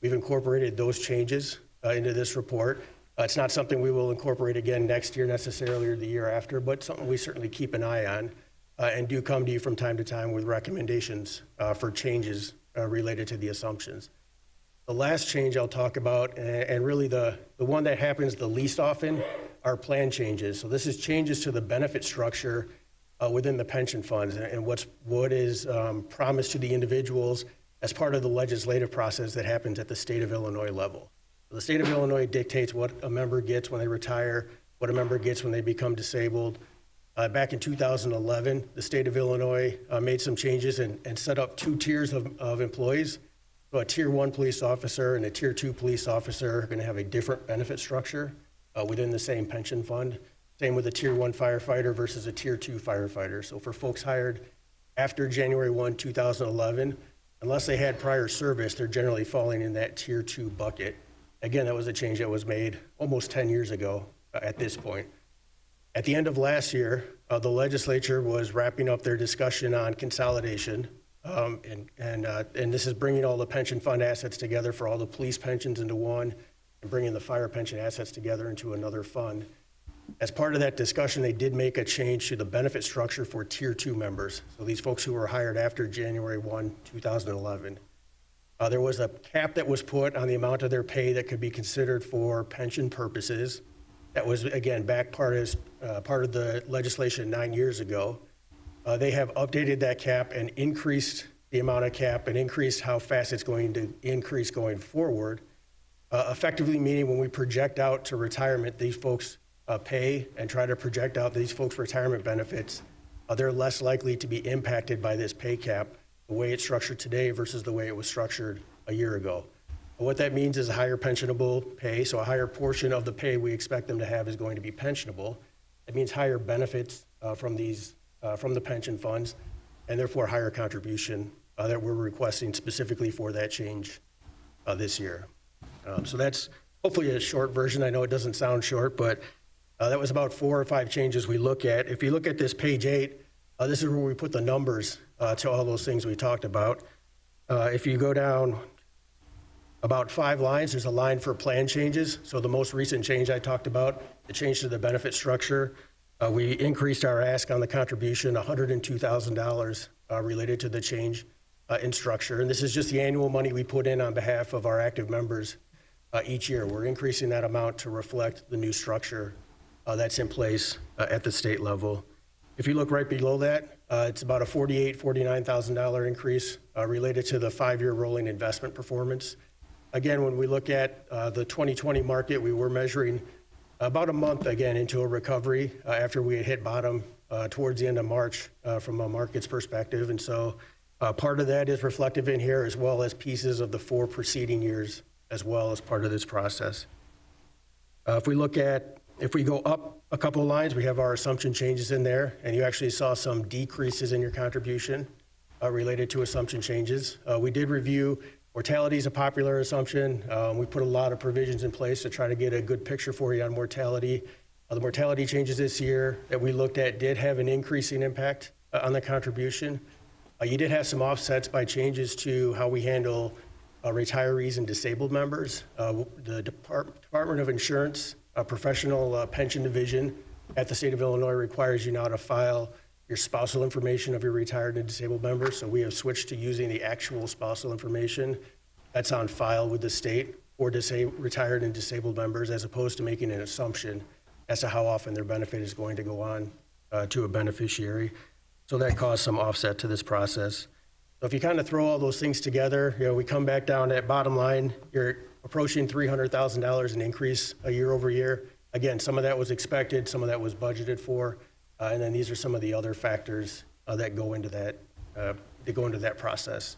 L: We've incorporated those changes into this report. It's not something we will incorporate again next year necessarily, or the year after, but something we certainly keep an eye on and do come to you from time to time with recommendations for changes related to the assumptions. The last change I'll talk about, and really the one that happens the least often, are plan changes. So this is changes to the benefit structure within the pension funds, and what is promised to the individuals as part of the legislative process that happens at the state of Illinois level. So the state of Illinois dictates what a member gets when they retire, what a member gets when they become disabled. Back in 2011, the state of Illinois made some changes and set up 2 tiers of employees. So a Tier 1 police officer and a Tier 2 police officer are going to have a different benefit structure within the same pension fund. Same with a Tier 1 firefighter versus a Tier 2 firefighter. So for folks hired after January 1, 2011, unless they had prior service, they're generally falling in that Tier 2 bucket. Again, that was a change that was made almost 10 years ago at this point. At the end of last year, the legislature was wrapping up their discussion on consolidation, and this is bringing all the pension fund assets together for all the police pensions into one and bringing the fire pension assets together into another fund. As part of that discussion, they did make a change to the benefit structure for Tier 2 members, so these folks who were hired after January 1, 2011. There was a cap that was put on the amount of their pay that could be considered for pension purposes. That was, again, back part of the legislation 9 years ago. They have updated that cap and increased the amount of cap and increased how fast it's going to increase going forward, effectively meaning when we project out to retirement, these folks pay and try to project out these folks' retirement benefits, they're less likely to be impacted by this pay cap the way it's structured today versus the way it was structured a year ago. What that means is a higher pensionable pay, so a higher portion of the pay we expect them to have is going to be pensionable. It means higher benefits from the pension funds, and therefore higher contribution that we're requesting specifically for that change this year. So that's hopefully a short version. I know it doesn't sound short, but that was about 4 or 5 changes we look at. If you look at this page 8, this is where we put the numbers to all those things we talked about. If you go down about 5 lines, there's a line for plan changes. So the most recent change I talked about, the change to the benefit structure, we increased our ask on the contribution, $102,000 related to the change in structure. And this is just the annual money we put in on behalf of our active members each year. We're increasing that amount to reflect the new structure that's in place at the state level. If you look right below that, it's about a $49,000 increase related to the 5-year rolling investment performance. Again, when we look at the 2020 market, we were measuring about a month again into a recovery after we had hit bottom towards the end of March from a market's perspective. And so part of that is reflective in here, as well as pieces of the 4 preceding years as well as part of this process. If we go up a couple of lines, we have our assumption changes in there, and you actually saw some decreases in your contribution related to assumption changes. We did review mortality is a popular assumption. We put a lot of provisions in place to try to get a good picture for you on mortality. The mortality changes this year that we looked at did have an increasing impact on the contribution. You did have some offsets by changes to how we handle retirees and disabled members. The Department of Insurance professional pension division at the state of Illinois requires you now to file your spousal information of your retired and disabled members. So we have switched to using the actual spousal information that's on file with the state for retired and disabled members, as opposed to making an assumption as to how often their benefit is going to go on to a beneficiary. So that caused some offset to this process. So if you kind of throw all those things together, we come back down at bottom line, you're approaching $300,000 in increase year over year. Again, some of that was expected, some of that was budgeted for, and then these are some of the other factors that go into that process.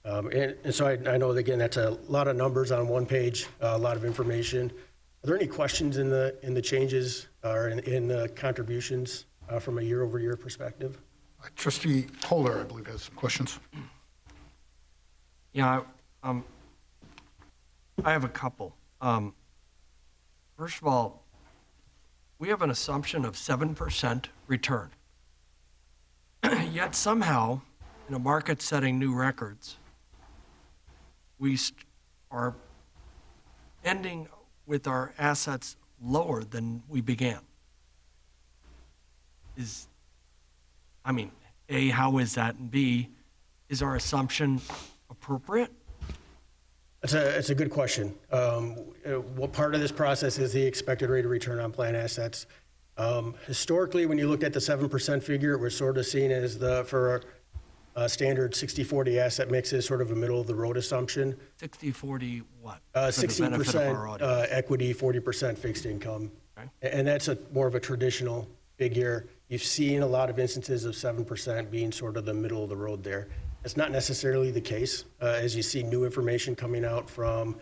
L: And so I know that, again, that's a lot of numbers on one page, a lot of information. Are there any questions in the changes or in the contributions from a year over year perspective?
A: Trustee Holder, I believe, has some questions.
G: Yeah, I have a couple. First of all, we have an assumption of 7% return. Yet somehow, in a market setting new records, we are ending with our assets lower than we began. A, how is that? And B, is our assumption appropriate?
L: It's a good question. What part of this process is the expected rate of return on plan assets? Historically, when you looked at the 7% figure, it was sort of seen as for a standard 60-40 asset mix is sort of a middle of the road assumption.
G: 60-40 what?
L: 60% equity, 40% fixed income.
G: Okay.
L: And that's more of a traditional figure. You've seen a lot of instances of 7% being sort of the middle of the road there. It's not necessarily the case as you see new information coming out from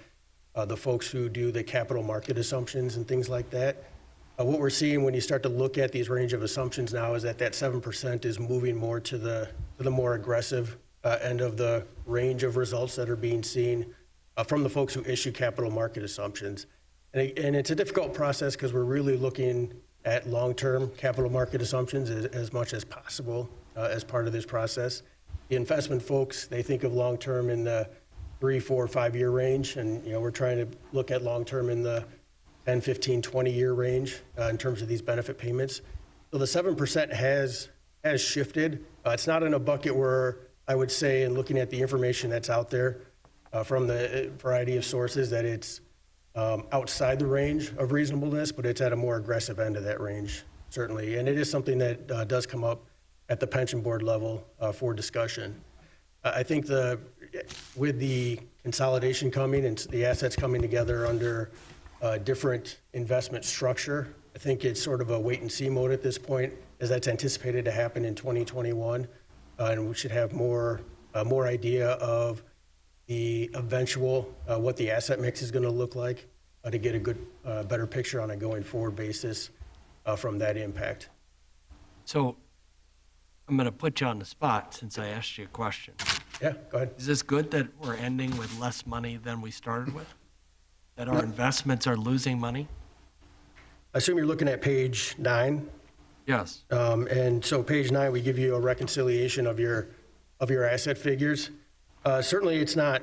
L: the folks who do the capital market assumptions and things like that. What we're seeing when you start to look at these range of assumptions now is that 7% is moving more to the more aggressive end of the range of results that are being seen from the folks who issue capital market assumptions. And it's a difficult process because we're really looking at long-term capital market assumptions as much as possible as part of this process. The investment folks, they think of long-term in the 3, 4, 5-year range, and we're trying to look at long-term in the 10, 15, 20-year range in terms of these benefit payments. So the 7% has shifted. It's not in a bucket where I would say, in looking at the information that's out there from the variety of sources, that it's outside the range of reasonableness, but it's at a more aggressive end of that range, certainly. And it is something that does come up at the pension board level for discussion. I think with the consolidation coming and the assets coming together under a different investment structure, I think it's sort of a wait and see mode at this point, as that's anticipated to happen in 2021. And we should have more idea of the eventual, what the asset mix is going to look like to get a good, better picture on a going forward basis from that impact.
G: So I'm going to put you on the spot since I asked you a question.
L: Yeah, go ahead.
G: Is this good that we're ending with less money than we started with? That our investments are losing money?
L: I assume you're looking at page 9.
G: Yes.
L: And so page 9, we give you a reconciliation of your asset figures. Certainly it's not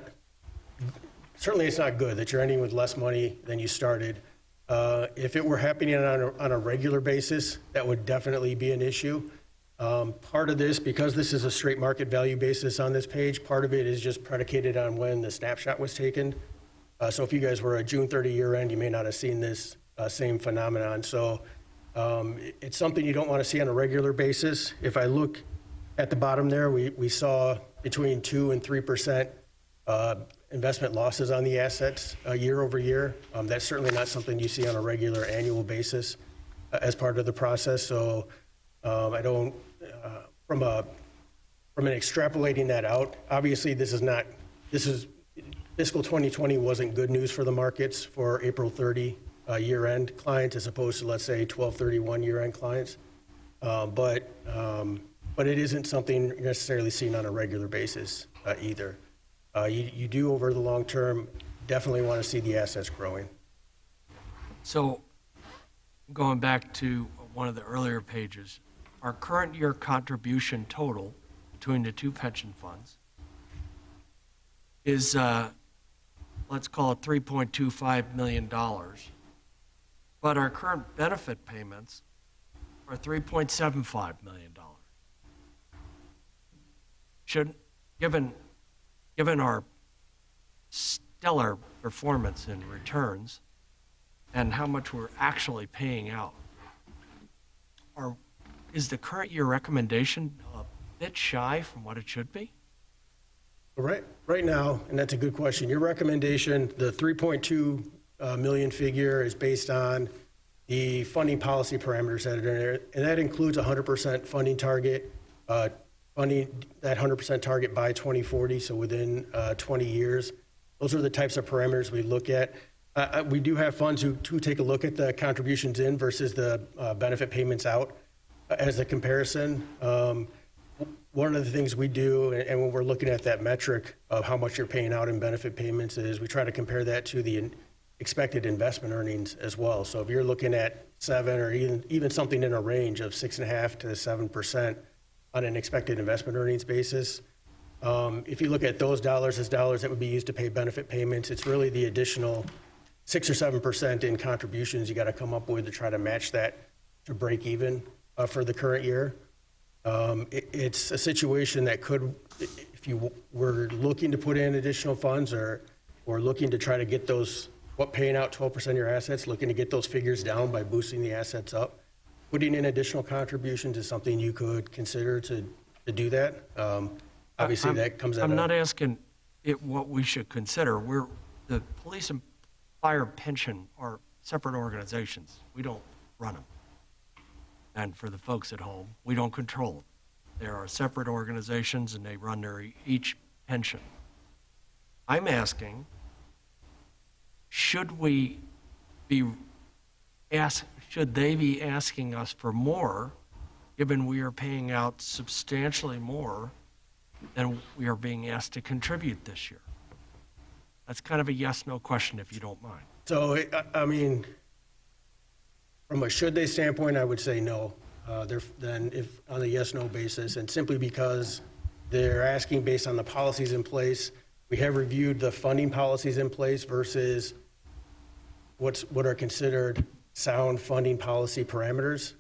L: good that you're ending with less money than you started. If it were happening on a regular basis, that would definitely be an issue. Part of this, because this is a straight market value basis on this page, part of it is just predicated on when the snapshot was taken. So if you guys were a June 30 year end, you may not have seen this same phenomenon. So it's something you don't want to see on a regular basis. If I look at the bottom there, we saw between 2 and 3% investment losses on the assets year over year. That's certainly not something you see on a regular annual basis as part of the process. So I don't, from an extrapolating that out, obviously this is fiscal 2020 wasn't good news for the markets for April 30 year-end clients as opposed to, let's say, 12/31 year-end clients. But it isn't something you're necessarily seen on a regular basis either. You do, over the long term, definitely want to see the assets growing.
G: So going back to one of the earlier pages, our current year contribution total between the two pension funds is, let's call it $3.25 million. But our current benefit payments are $3.75 million. Given our stellar performance in returns and how much we're actually paying out, is the current year recommendation a bit shy from what it should be?
L: Right now, and that's a good question, your recommendation, the 3.2 million figure, is based on the funding policy parameters that are in there, and that includes 100% funding target, funding that 100% target by 2040, so within 20 years. Those are the types of parameters we look at. We do have funds who take a look at the contributions in versus the benefit payments out as a comparison. One of the things we do, and when we're looking at that metric of how much you're paying out in benefit payments, is we try to compare that to the expected investment earnings as well. So if you're looking at 7 or even something in a range of 6.5% to 7% on an expected investment earnings basis, if you look at those dollars as dollars that would be used to pay benefit payments, it's really the additional 6 or 7% in contributions you got to come up with to try to match that to break even for the current year. It's a situation that could, if you were looking to put in additional funds or looking to try to get those, paying out 12% of your assets, looking to get those figures down by boosting the assets up, putting in additional contributions is something you could consider to do that. Obviously, that comes out.
G: I'm not asking what we should consider. The police and fire pension are separate organizations. We don't run them. And for the folks at home, we don't control them. There are separate organizations and they run their each pension. I'm asking, should they be asking us for more, given we are paying out substantially more than we are being asked to contribute this year? That's kind of a yes/no question, if you don't mind.
L: So, I mean, from a should-they standpoint, I would say no. Then if, on a yes/no basis, and simply because they're asking based on the policies in place. We have reviewed the funding policies in place versus what are considered sound funding policy parameters.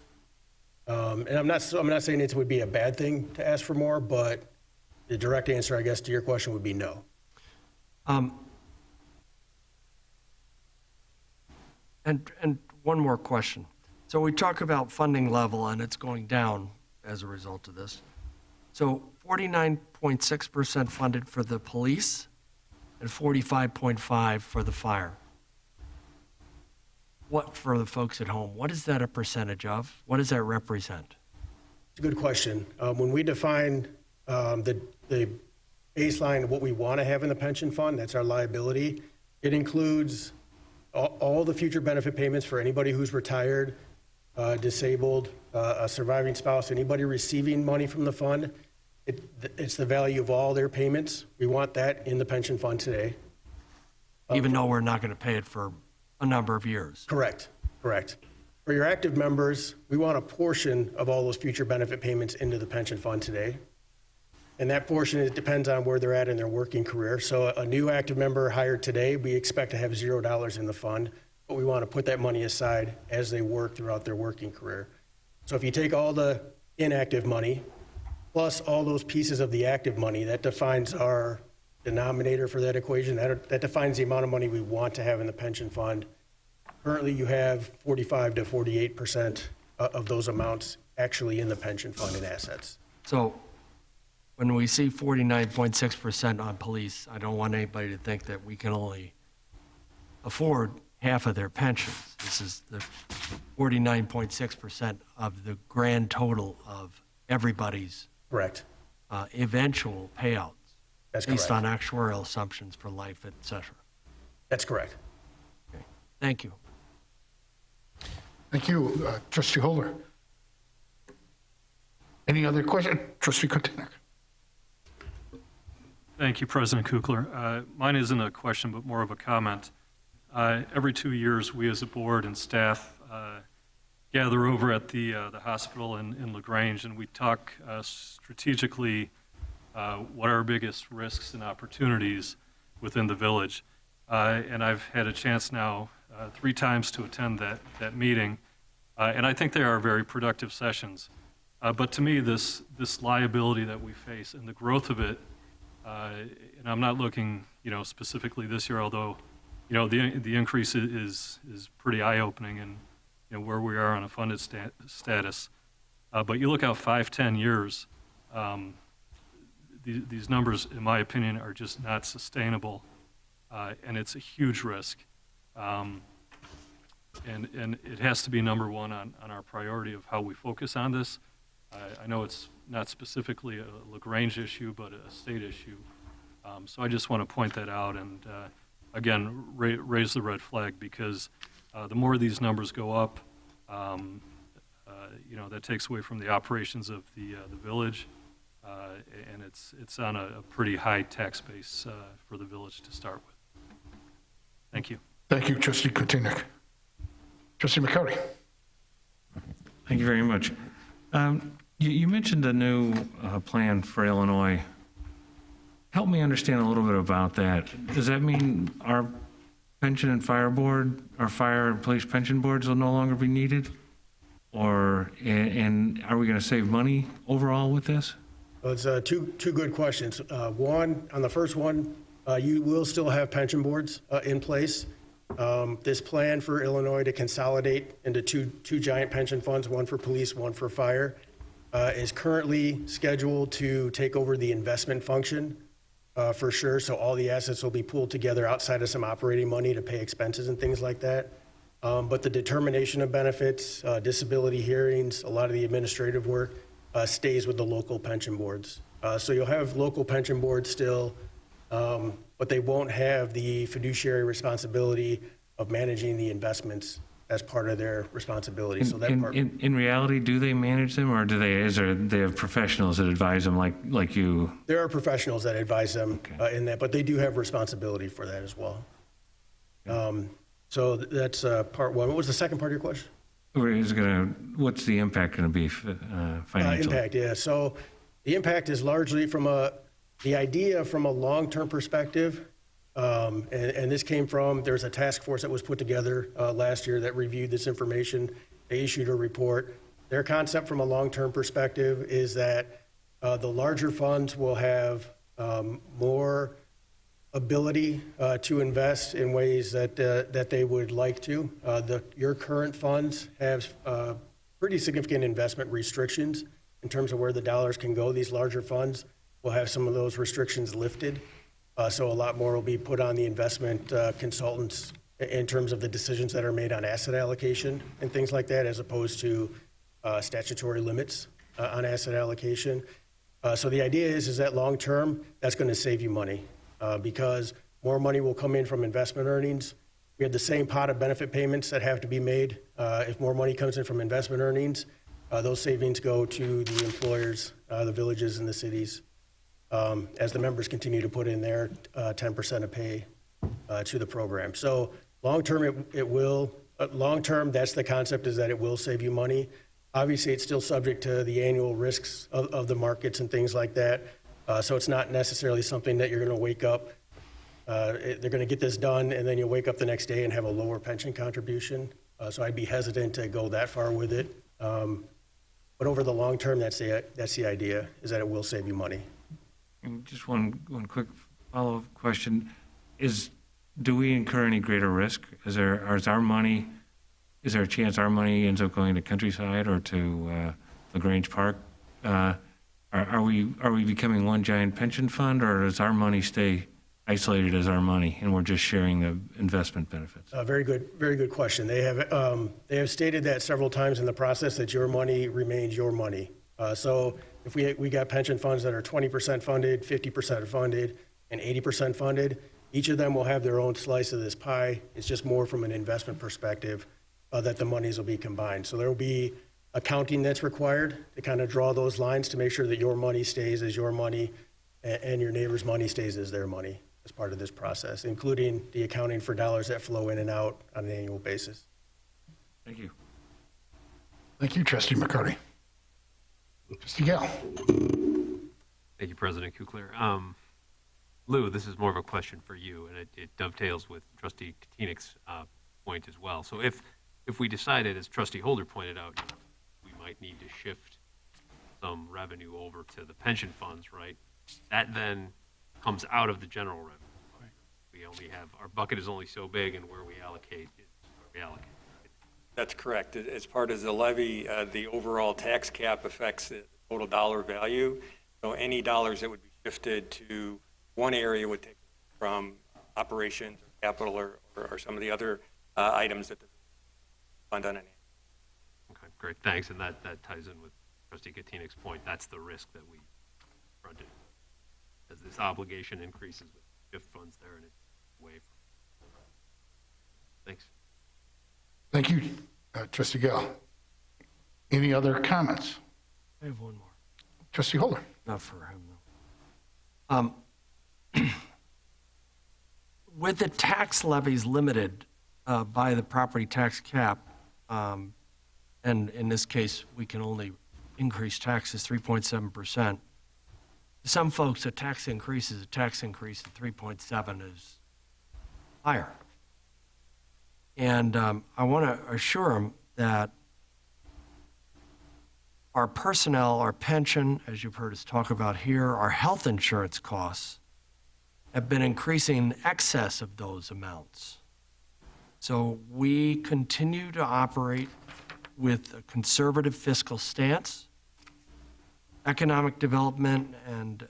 L: And I'm not saying it would be a bad thing to ask for more, but the direct answer, I guess, to your question would be no.
G: And one more question. So we talk about funding level, and it's going down as a result of this. So 49.6% funded for the police and 45.5% for the fire. What, for the folks at home, what is that a percentage of? What does that represent?
L: It's a good question. When we define the baseline of what we want to have in the pension fund, that's our liability, it includes all the future benefit payments for anybody who's retired, disabled, a surviving spouse, anybody receiving money from the fund. It's the value of all their payments. We want that in the pension fund today.
G: Even though we're not going to pay it for a number of years.
L: Correct. For your active members, we want a portion of all those future benefit payments into the pension fund today. And that portion, it depends on where they're at in their working career. So a new active member hired today, we expect to have $0 in the fund, but we want to put that money aside as they work throughout their working career. So if you take all the inactive money, plus all those pieces of the active money, that defines our denominator for that equation. That defines the amount of money we want to have in the pension fund. Currently, you have 45 to 48% of those amounts actually in the pension fund and assets.
G: So when we see 49.6% on police, I don't want anybody to think that we can only afford half of their pensions. This is the 49.6% of the grand total of everybody's
L: Correct.
G: Eventual payouts.
L: That's
G: based
L: correct.
G: on actuarial assumptions for life, et cetera.
L: That's correct.
G: Okay. Thank you.
M: Thank you, Trustee Holder. Any other question? Trustee Kotinek.
N: Thank you, President Kukler. Mine isn't a question, but more of a comment. Every 2 years, we as a board and staff gather over at the hospital in Grange, and we talk strategically what are our biggest risks and opportunities within the village. And I've had a chance now 3 times to attend that meeting, and I think they are very productive sessions. But to me, this liability that we face and the growth of it, and I'm not looking, specifically this year, although, the increase is pretty eye-opening and where we are on a funded status. But you look out 5-10 years, these numbers, in my opinion, are just not sustainable, and it's a huge risk. And it has to be number one on our priority of how we focus on this. I know it's not specifically a LaGrange issue, but a state issue. So I just want to point that out and, again, raise the red flag, because the more these numbers go up, that takes away from the operations of the village, and it's on a pretty high tax base for the village to start with. Thank you.
M: Thank you, Trustee Kotinek. Trustee McCarty.
O: Thank you very much. You mentioned a new plan for Illinois. Help me understand a little bit about that. Does that mean our pension and fire board, our fire and police pension boards will no longer be needed? And are we going to save money overall with this?
L: Well, it's two good questions. One, on the first one, you will still have pension boards in place. This plan for Illinois to consolidate into two giant pension funds, one for police, one for fire, is currently scheduled to take over the investment function for sure. So all the assets will be pooled together outside of some operating money to pay expenses and things like that. But the determination of benefits, disability hearings, a lot of the administrative work stays with the local pension boards. So you'll have local pension boards still, but they won't have the fiduciary responsibility of managing the investments as part of their responsibility. So that part.
O: In reality, do they manage them, or they have professionals that advise them like you?
L: There are professionals that advise them in that, but they do have responsibility for that as well. So that's part one. What was the second part of your question?
O: What's the impact going to be financially?
L: Impact, yeah. So the impact is largely the idea from a long-term perspective. And this came from, there's a task force that was put together last year that reviewed this information. They issued a report. Their concept from a long-term perspective is that the larger funds will have more ability to invest in ways that they would like to. Your current funds have pretty significant investment restrictions in terms of where the dollars can go. These larger funds will have some of those restrictions lifted. So a lot more will be put on the investment consultants in terms of the decisions that are made on asset allocation and things like that, as opposed to statutory limits on asset allocation. So the idea is that long term, that's going to save you money because more money will come in from investment earnings. We have the same pot of benefit payments that have to be made. If more money comes in from investment earnings, those savings go to the employers, the villages, and the cities. As the members continue to put in their 10% of pay to the program. So long-term, it will, long-term, that's the concept, is that it will save you money. Obviously, it's still subject to the annual risks of the markets and things like that. So it's not necessarily something that you're going to wake up, they're going to get this done, and then you'll wake up the next day and have a lower pension contribution. So I'd be hesitant to go that far with it. But over the long term, that's the idea, is that it will save you money.
O: And just one quick follow-up question. Do we incur any greater risk? Is there a chance our money ends up going to Countryside or to Grange Park? Are we becoming one giant pension fund, or does our money stay isolated as our money and we're just sharing the investment benefits?
L: Very good question. They have stated that several times in the process that your money remains your money. So if we got pension funds that are 20% funded, 50% funded, and 80% funded, each of them will have their own slice of this pie. It's just more from an investment perspective that the monies will be combined. So there will be accounting that's required to kind of draw those lines to make sure that your money stays as your money and your neighbor's money stays as their money as part of this process, including the accounting for dollars that flow in and out on an annual basis.
O: Thank you.
M: Thank you, Trustee McCarty. Trustee Gale.
K: Thank you, President Kukler. Lou, this is more of a question for you, and it dovetails with Trustee Katinek's point as well. So if we decided, as Trustee Holder pointed out, we might need to shift some revenue over to the pension funds, right? That then comes out of the general revenue. Right? We only have, our bucket is only so big, and where we allocate is where we allocate.
P: That's correct. As part of the levy, the overall tax cap affects the total dollar value. So any dollars that would be shifted to one area would take from operations, or capital, or some of the other items that the fund on an annual.
K: Okay, great, thanks. And that ties in with Trustee Katinek's point. That's the risk that we fronted. As this obligation increases, with shift funds there and it's away from. Thanks.
M: Thank you, Trustee Gale. Any other comments?
G: I have one more.
M: Trustee Holder.
G: Not for him, though. With the tax levies limited by the property tax cap, and in this case, we can only increase taxes 3.7%. Some folks, a tax increase of 3.7 is higher. And I want to assure them that our personnel, our pension, as you've heard us talk about here, our health insurance costs have been increasing in excess of those amounts. So we continue to operate with a conservative fiscal stance, economic development, and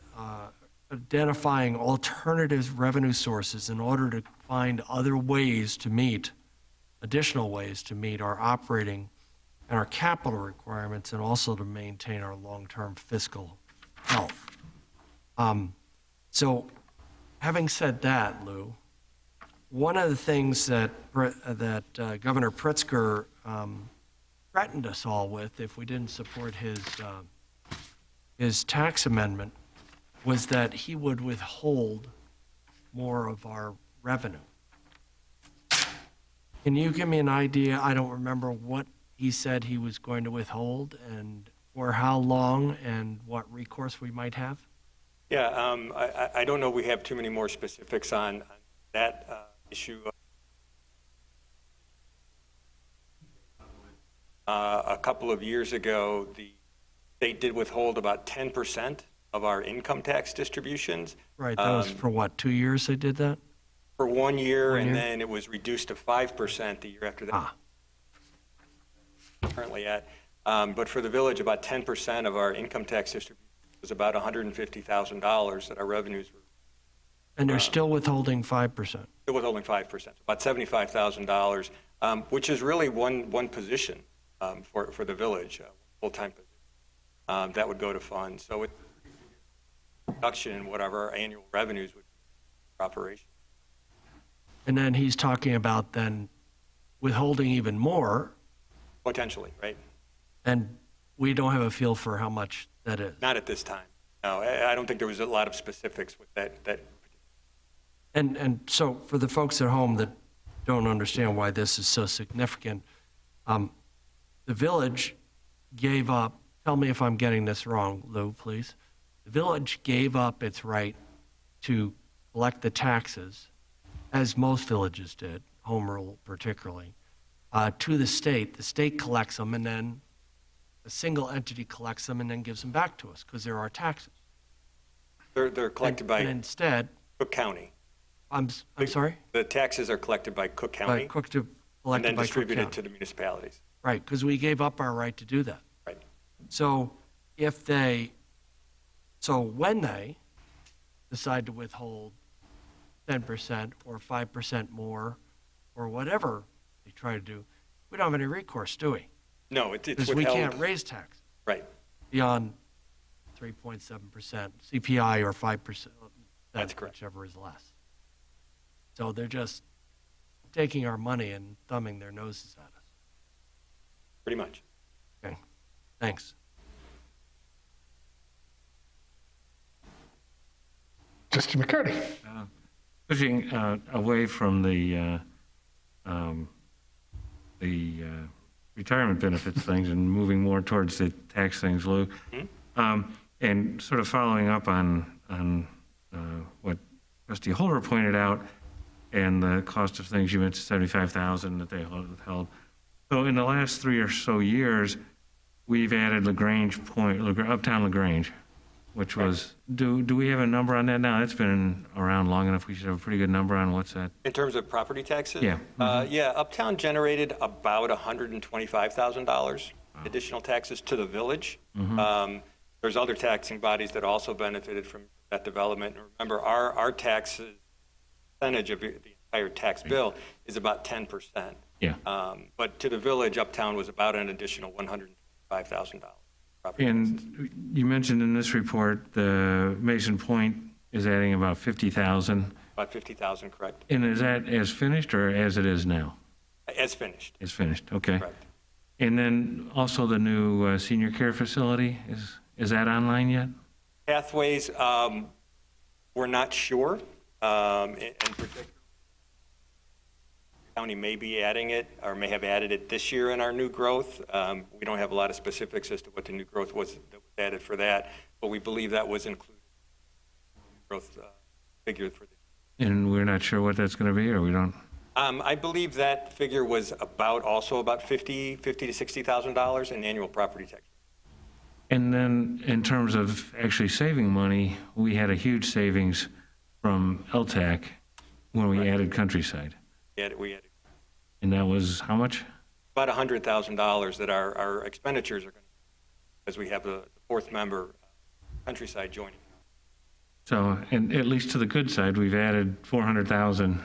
G: identifying alternative revenue sources in order to find other ways to meet, additional ways to meet our operating and our capital requirements, and also to maintain our long-term fiscal health. So having said that, Lou, one of the things that Governor Pritzker threatened us all with if we didn't support his tax amendment was that he would withhold more of our revenue. Can you give me an idea? I don't remember what he said he was going to withhold and for how long and what recourse we might have.
P: Yeah, I don't know we have too many more specifics on that issue. A couple of years ago, the state did withhold about 10% of our income tax distributions.
G: Right, that was for what, 2 years they did that?
P: For 1 year,
G: 1
P: and
G: year?
P: then it was reduced to 5% the year after that. Currently at. But for the village, about 10% of our income tax distribution was about $150,000 that our revenues were.
G: And they're still withholding 5%.
P: Still withholding 5%, about $75,000, which is really one position for the village, full-time position. That would go to funds. So it's reduction in whatever our annual revenues would be for operation.
G: And then he's talking about then withholding even more.
P: Potentially, right?
G: And we don't have a feel for how much that is.
P: Not at this time. No, I don't think there was a lot of specifics with that.
G: And so for the folks at home that don't understand why this is so significant, the village gave up, tell me if I'm getting this wrong, Lou, please. The village gave up its right to collect the taxes, as most villages did, home rule particularly, to the state. The state collects them, and then a single entity collects them and then gives them back to us because they're our taxes.
P: They're collected by
G: and instead,
P: Cook County.
G: I'm sorry?
P: The taxes are collected by Cook County.
G: Collected
P: and then
G: by Cook
P: distributed
G: County.
P: to the municipalities.
G: Right, because we gave up our right to do that.
P: Right.
G: So when they decide to withhold 10% or 5% more or whatever they try to do, we don't have any recourse, do we?
P: No, it's
G: Because
P: withheld.
G: we can't raise tax.
P: Right.
G: Beyond 3.7% CPI or 5%.
P: That's correct.
G: Whichever is less. So they're just taking our money and thumbing their noses at us.
P: Pretty much.
G: Okay, thanks.
M: Trustee McCarty.
O: Pushing away from the retirement benefits things and moving more towards the tax things, Lou, and sort of following up on what Trustee Holder pointed out and the cost of things. You mentioned $75,000 that they withheld. So in the last 3 or so years, we've added Lagrange Point, Uptown Lagrange, which was, do we have a number on that now? It's been around long enough. We should have a pretty good number on what's that.
P: In terms of property taxes?
O: Yeah.
P: Yeah, Uptown generated about $125,000 additional taxes to the village. There's other taxing bodies that also benefited from that development. And remember, our taxes percentage of the entire tax bill is about 10%.
O: Yeah.
P: But to the village, Uptown was about an additional $125,000.
O: And you mentioned in this report, the Mason Point is adding about 50,000.
P: About 50,000, correct.
O: And is that as finished or as it is now?
P: As finished.
O: As finished, okay.
P: Correct.
O: And then also the new senior care facility, is that online yet?
P: Pathways, we're not sure. In particular, the county may be adding it or may have added it this year in our new growth. We don't have a lot of specifics as to what the new growth was that was added for that, but we believe that was included in the growth figure for this.
O: And we're not sure what that's going to be, or we don't?
P: I believe that figure was about $50,000 to $60,000 in annual property tax.
O: And then in terms of actually saving money, we had a huge savings from LTAC when we added Countryside.
P: We added
O: And that was how much?
P: about $100,000 that our expenditures are going to, because we have the fourth member, Countryside, joining.
O: So, and at least to the good side, we've added 400,000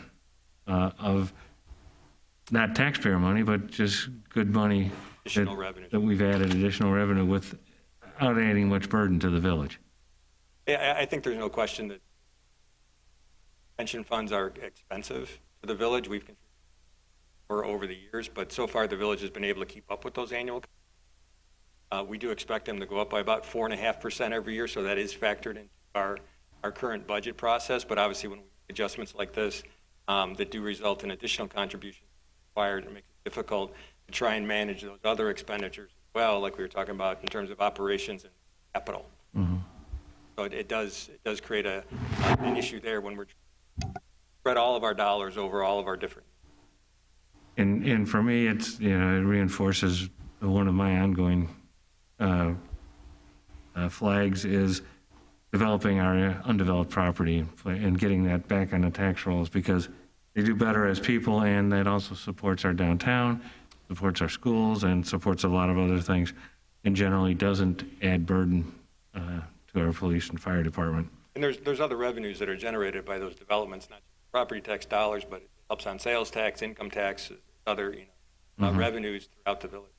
O: of not taxpayer money, but just good money
P: Additional revenue.
O: that we've added additional revenue without adding much burden to the village.
P: Yeah, I think there's no question that pension funds are expensive for the village. We've contributed more over the years, but so far the village has been able to keep up with those annual. We do expect them to go up by about 4.5% every year, so that is factored into our current budget process. But obviously, when we make adjustments like this that do result in additional contributions required, it makes it difficult to try and manage those other expenditures as well, like we were talking about in terms of operations and capital. So it does create an issue there when we're trying to spread all of our dollars over all of our different.
O: And for me, it's, it reinforces one of my ongoing flags is developing our undeveloped property and getting that back on the tax rolls, because they do better as people, and that also supports our downtown, supports our schools, and supports a lot of other things, and generally doesn't add burden to our police and fire department.
P: And there's other revenues that are generated by those developments, not just property tax dollars, but it helps on sales tax, income tax, other revenues throughout the village.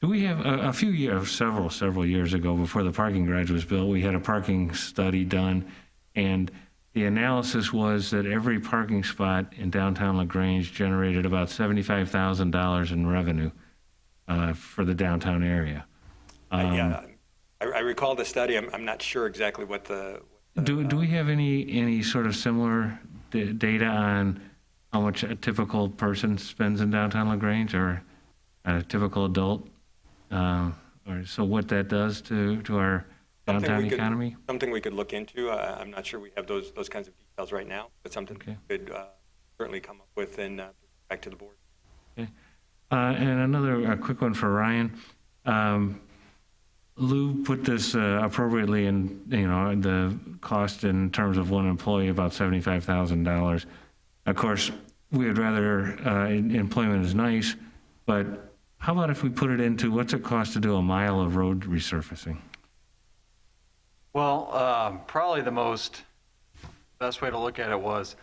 O: Do we have a few years, several years ago, before the parking garage was built, we had a parking study done, and the analysis was that every parking spot in downtown LaGrange generated about $75,000 in revenue for the downtown area.
P: Yeah, I recall the study. I'm not sure exactly what the
O: do we have any sort of similar data on how much a typical person spends in downtown LaGrange, or a typical adult? Or so what that does to our downtown economy?
P: Something we could look into. I'm not sure we have those kinds of details right now, but something we could certainly come up with and back to the board.
O: Okay. And another quick one for Ryan. Lou put this appropriately in, the cost in terms of one employee, about $75,000. Of course, we would rather employment is nice, but how about if we put it into what's it cost to do a mile of road resurfacing?
I: Well, probably the best way to look at it was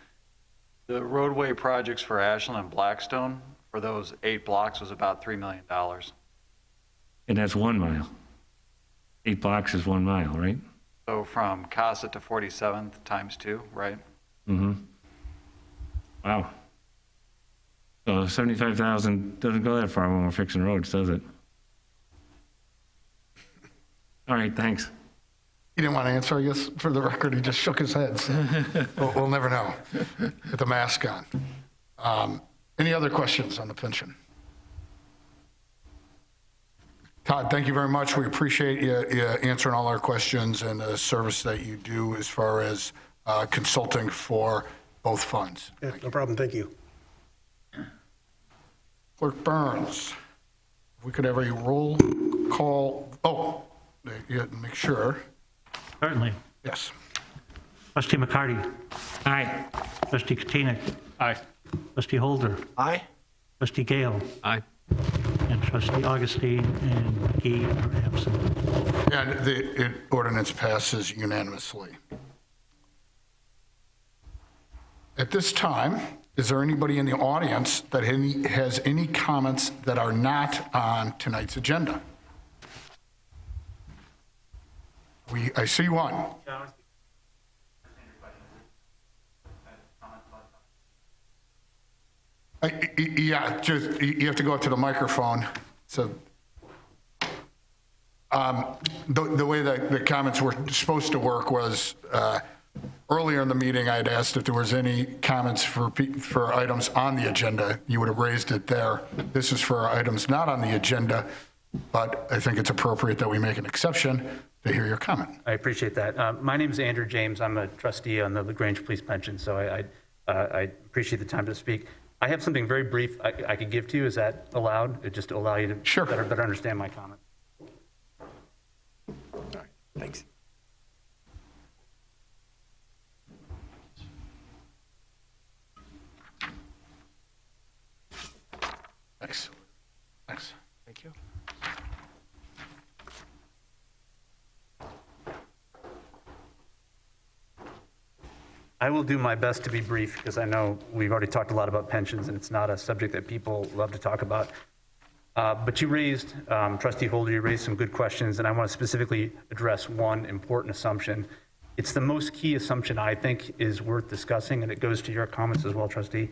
I: the roadway projects for Ashland and Blackstone for those 8 blocks was about $3 million.
O: And that's 1 mile. 8 blocks is 1 mile, right?
I: So from Casa to 47th times 2, right?
O: Mm-hmm. Wow. So 75,000 doesn't go that far when we're fixing roads, does it? All right, thanks.
M: He didn't want to answer, I guess, for the record. He just shook his head. So we'll never know with the mask on. Any other questions on the pension? Todd, thank you very much. We appreciate you answering all our questions and the service that you do as far as consulting for both funds.
L: Yeah, no problem. Thank you.
M: Clerk Burns, if we could have a roll call. Oh, you had to make sure.
B: Certainly.
M: Yes.
B: Trustee McCarty.
O: Aye.
B: Trustee Katina.
N: Aye.
B: Trustee Holder.
L: Aye.
B: Trustee Gale.
K: Aye.
B: And Trustee Augustine and McGee are absent.
M: And the ordinance passes unanimously. At this time, is there anybody in the audience that has any comments that are not on tonight's agenda? I see one. Yeah, just you have to go up to the microphone. So the way that the comments were supposed to work was earlier in the meeting, I had asked if there was any comments for items on the agenda. You would have raised it there. This is for items not on the agenda, but I think it's appropriate that we make an exception to hear your comment.
Q: I appreciate that. My name is Andrew James. I'm a trustee on the LaGrange Police Pension, so I appreciate the time to speak. I have something very brief I could give to you. Is that allowed? It just to allow you to better understand my comment.
P: All right, thanks.
M: Thanks. Thanks.
L: Thank you.
Q: I will do my best to be brief because I know we've already talked a lot about pensions and it's not a subject that people love to talk about. But you raised, Trustee Holder, you raised some good questions, and I want to specifically address one important assumption. It's the most key assumption I think is worth discussing, and it goes to your comments as well, Trustee.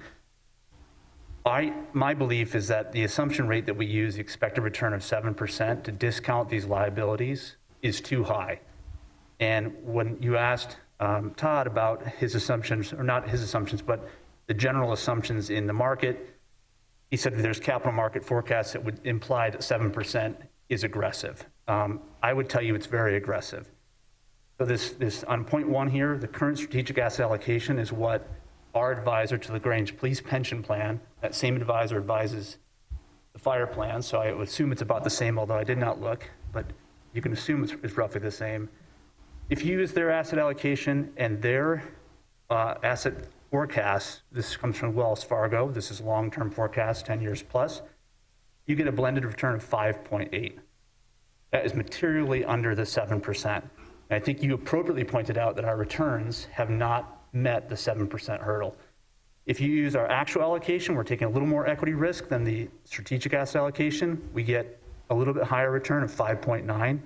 Q: My belief is that the assumption rate that we use, the expected return of 7% to discount these liabilities, is too high. And when you asked Todd about his assumptions, or not his assumptions, but the general assumptions in the market, he said that there's capital market forecasts that would imply that 7% is aggressive. I would tell you it's very aggressive. So this on point 1 here, the current strategic asset allocation is what our advisor to the Grange Police Pension Plan, that same advisor advises the fire plan, so I would assume it's about the same, although I did not look, but you can assume it's roughly the same. If you use their asset allocation and their asset forecast, this comes from Wells Fargo, this is long-term forecast, 10 years plus, you get a blended return of 5.8. That is materially under the 7%. And I think you appropriately pointed out that our returns have not met the 7% hurdle. If you use our actual allocation, we're taking a little more equity risk than the strategic asset allocation. We get a little bit higher return of 5.9.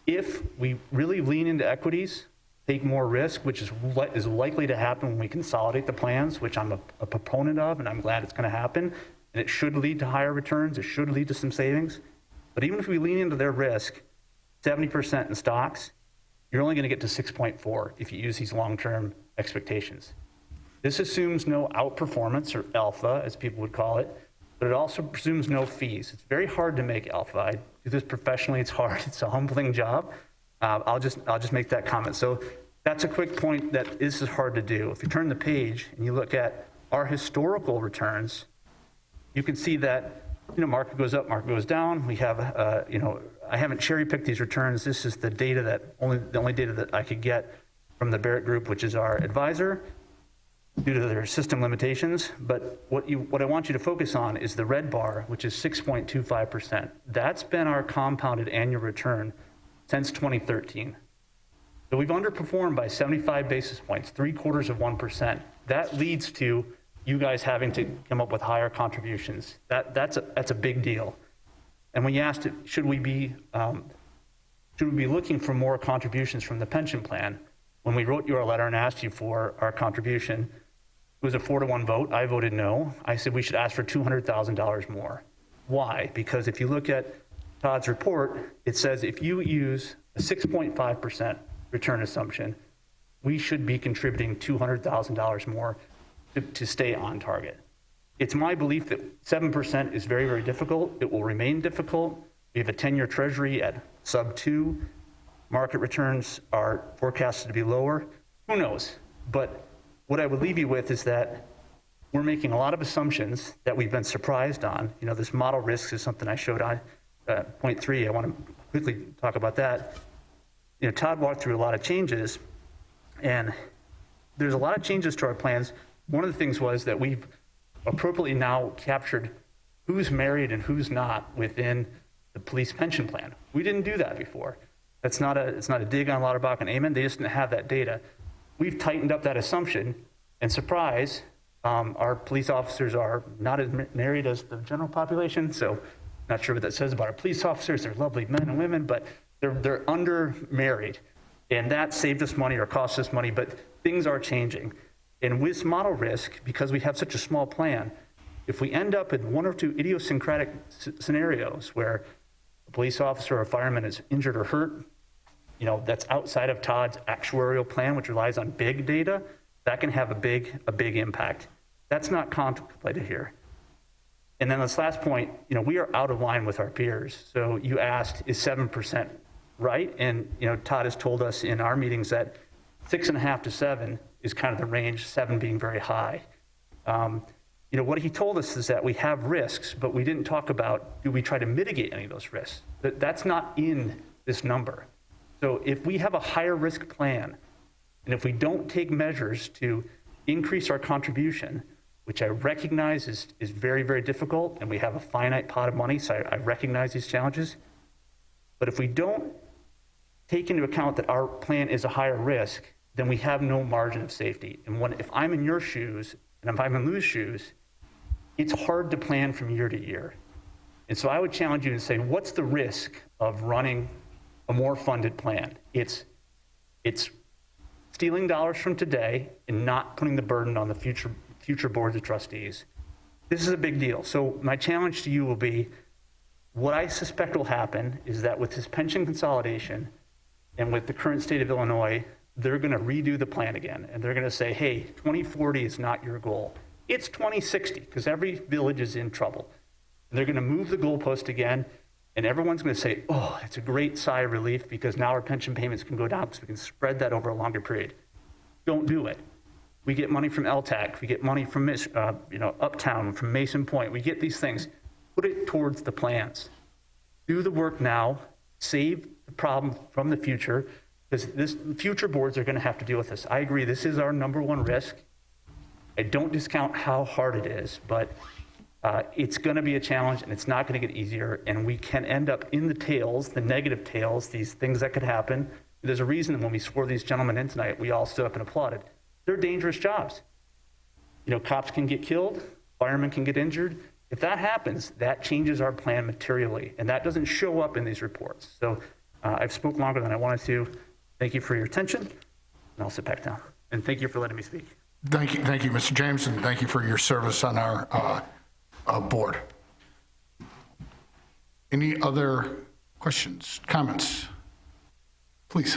Q: If we really lean into equities, take more risk, which is likely to happen when we consolidate the plans, which I'm a proponent of, and I'm glad it's going to happen, and it should lead to higher returns, it should lead to some savings. But even if we lean into their risk, 70% in stocks, you're only going to get to 6.4 if you use these long-term expectations. This assumes no outperformance, or alpha, as people would call it, but it also presumes no fees. It's very hard to make alpha. I do this professionally. It's hard. It's a humbling job. I'll just make that comment. So that's a quick point that this is hard to do. If you turn the page and you look at our historical returns, you can see that market goes up, market goes down. We have I haven't cherry picked these returns. This is the data the only data that I could get from the Barrett Group, which is our advisor, due to their system limitations. But what I want you to focus on is the red bar, which is 6.25%. That's been our compounded annual return since 2013. So we've underperformed by 75 basis points, 0.75%. That leads to you guys having to come up with higher contributions. That's a big deal. And when you asked, should we be looking for more contributions from the pension plan? When we wrote you our letter and asked you for our contribution, it was a 4-to-1 vote. I voted no. I said we should ask for $200,000 more. Why? Because if you look at Todd's report, it says if you use a 6.5% return assumption, we should be contributing $200,000 more to stay on target. It's my belief that 7% is very, very difficult. It will remain difficult. We have a 10-year treasury at sub 2. Market returns are forecasted to be lower. Who knows? But what I would leave you with is that we're making a lot of assumptions that we've been surprised on. This model risk is something I showed on point 3. I want to quickly talk about that. Todd walked through a lot of changes, and there's a lot of changes to our plans. One of the things was that we've appropriately now captured who's married and who's not within the police pension plan. We didn't do that before. It's not a dig on Lauterbach and Amon. They just didn't have that data. We've tightened up that assumption, and surprise, our police officers are not as married as the general population, so not sure what that says about our police officers. They're lovely men and women, but they're under married, and that saved us money or cost us money, but things are changing. And with model risk, because we have such a small plan, if we end up in one or two idiosyncratic scenarios where a police officer or a fireman is injured or hurt, that's outside of Todd's actuarial plan, which relies on big data, that can have a big impact. That's not contemplated here. And then this last point, we are out of line with our peers. So you asked, is 7% right? And Todd has told us in our meetings that 6.5 to 7 is kind of the range, 7 being very high. What he told us is that we have risks, but we didn't talk about, do we try to mitigate any of those risks? That's not in this number. So if we have a higher risk plan, and if we don't take measures to increase our contribution, which I recognize is very, very difficult, and we have a finite pot of money, so I recognize these challenges. But if we don't take into account that our plan is a higher risk, then we have no margin of safety. And if I'm in your shoes, and if I'm in Lou's shoes, it's hard to plan from year to year. And so I would challenge you to say, what's the risk of running a more funded plan? It's stealing dollars from today and not putting the burden on the future boards of trustees. This is a big deal. So my challenge to you will be, what I suspect will happen is that with this pension consolidation and with the current state of Illinois, they're going to redo the plan again. And they're going to say, hey, 2040 is not your goal. It's 2060, because every village is in trouble. And they're going to move the goalpost again, and everyone's going to say, oh, it's a great sigh of relief because now our pension payments can go down because we can spread that over a longer period. Don't do it. We get money from LTAC. We get money from Uptown, from Mason Point. We get these things. Put it towards the plans. Do the work now. Save the problem from the future, because future boards are going to have to deal with this. I agree. This is our number one risk. I don't discount how hard it is, but it's going to be a challenge, and it's not going to get easier. And we can end up in the tails, the negative tails, these things that could happen. There's a reason that when we swore these gentlemen in tonight, we all stood up and applauded. They're dangerous jobs. Cops can get killed, firemen can get injured. If that happens, that changes our plan materially, and that doesn't show up in these reports. So I've spoke longer than I wanted to. Thank you for your attention, and I'll sit back down. And thank you for letting me speak.
M: Thank you, Mr. James, and thank you for your service on our board. Any other questions, comments? Please.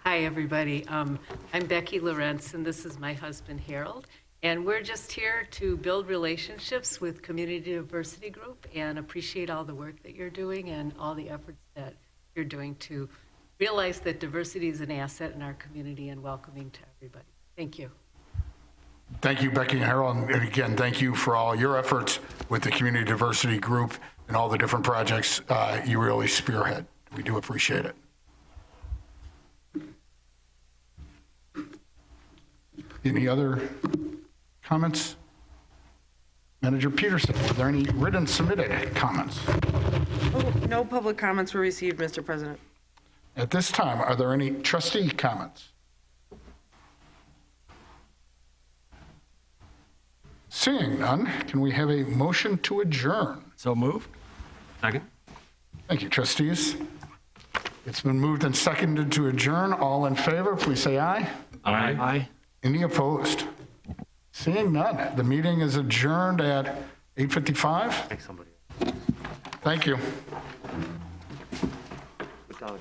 R: Hi, everybody. I'm Becky Lorenz, and this is my husband, Harold. And we're just here to build relationships with Community Diversity Group and appreciate all the work that you're doing and all the efforts that you're doing to realize that diversity is an asset in our community and welcoming to everybody. Thank you.
M: Thank you, Becky and Harold. And again, thank you for all your efforts with the Community Diversity Group and all the different projects you really spearhead. We do appreciate it. Any other comments? Manager Peterson, are there any written submitted comments?
H: Oh, no public comments were received, Mr. President.
M: At this time, are there any trustee comments? Seeing none, can we have a motion to adjourn?
G: So moved.
K: Second.
M: Thank you, trustees. It's been moved and seconded to adjourn. All in favor, please say aye.
K: Aye.
G: Aye.
M: Any opposed? Seeing none, the meeting is adjourned at 8:55.
K: Thanks, somebody.
M: Thank you.
F: Good dog.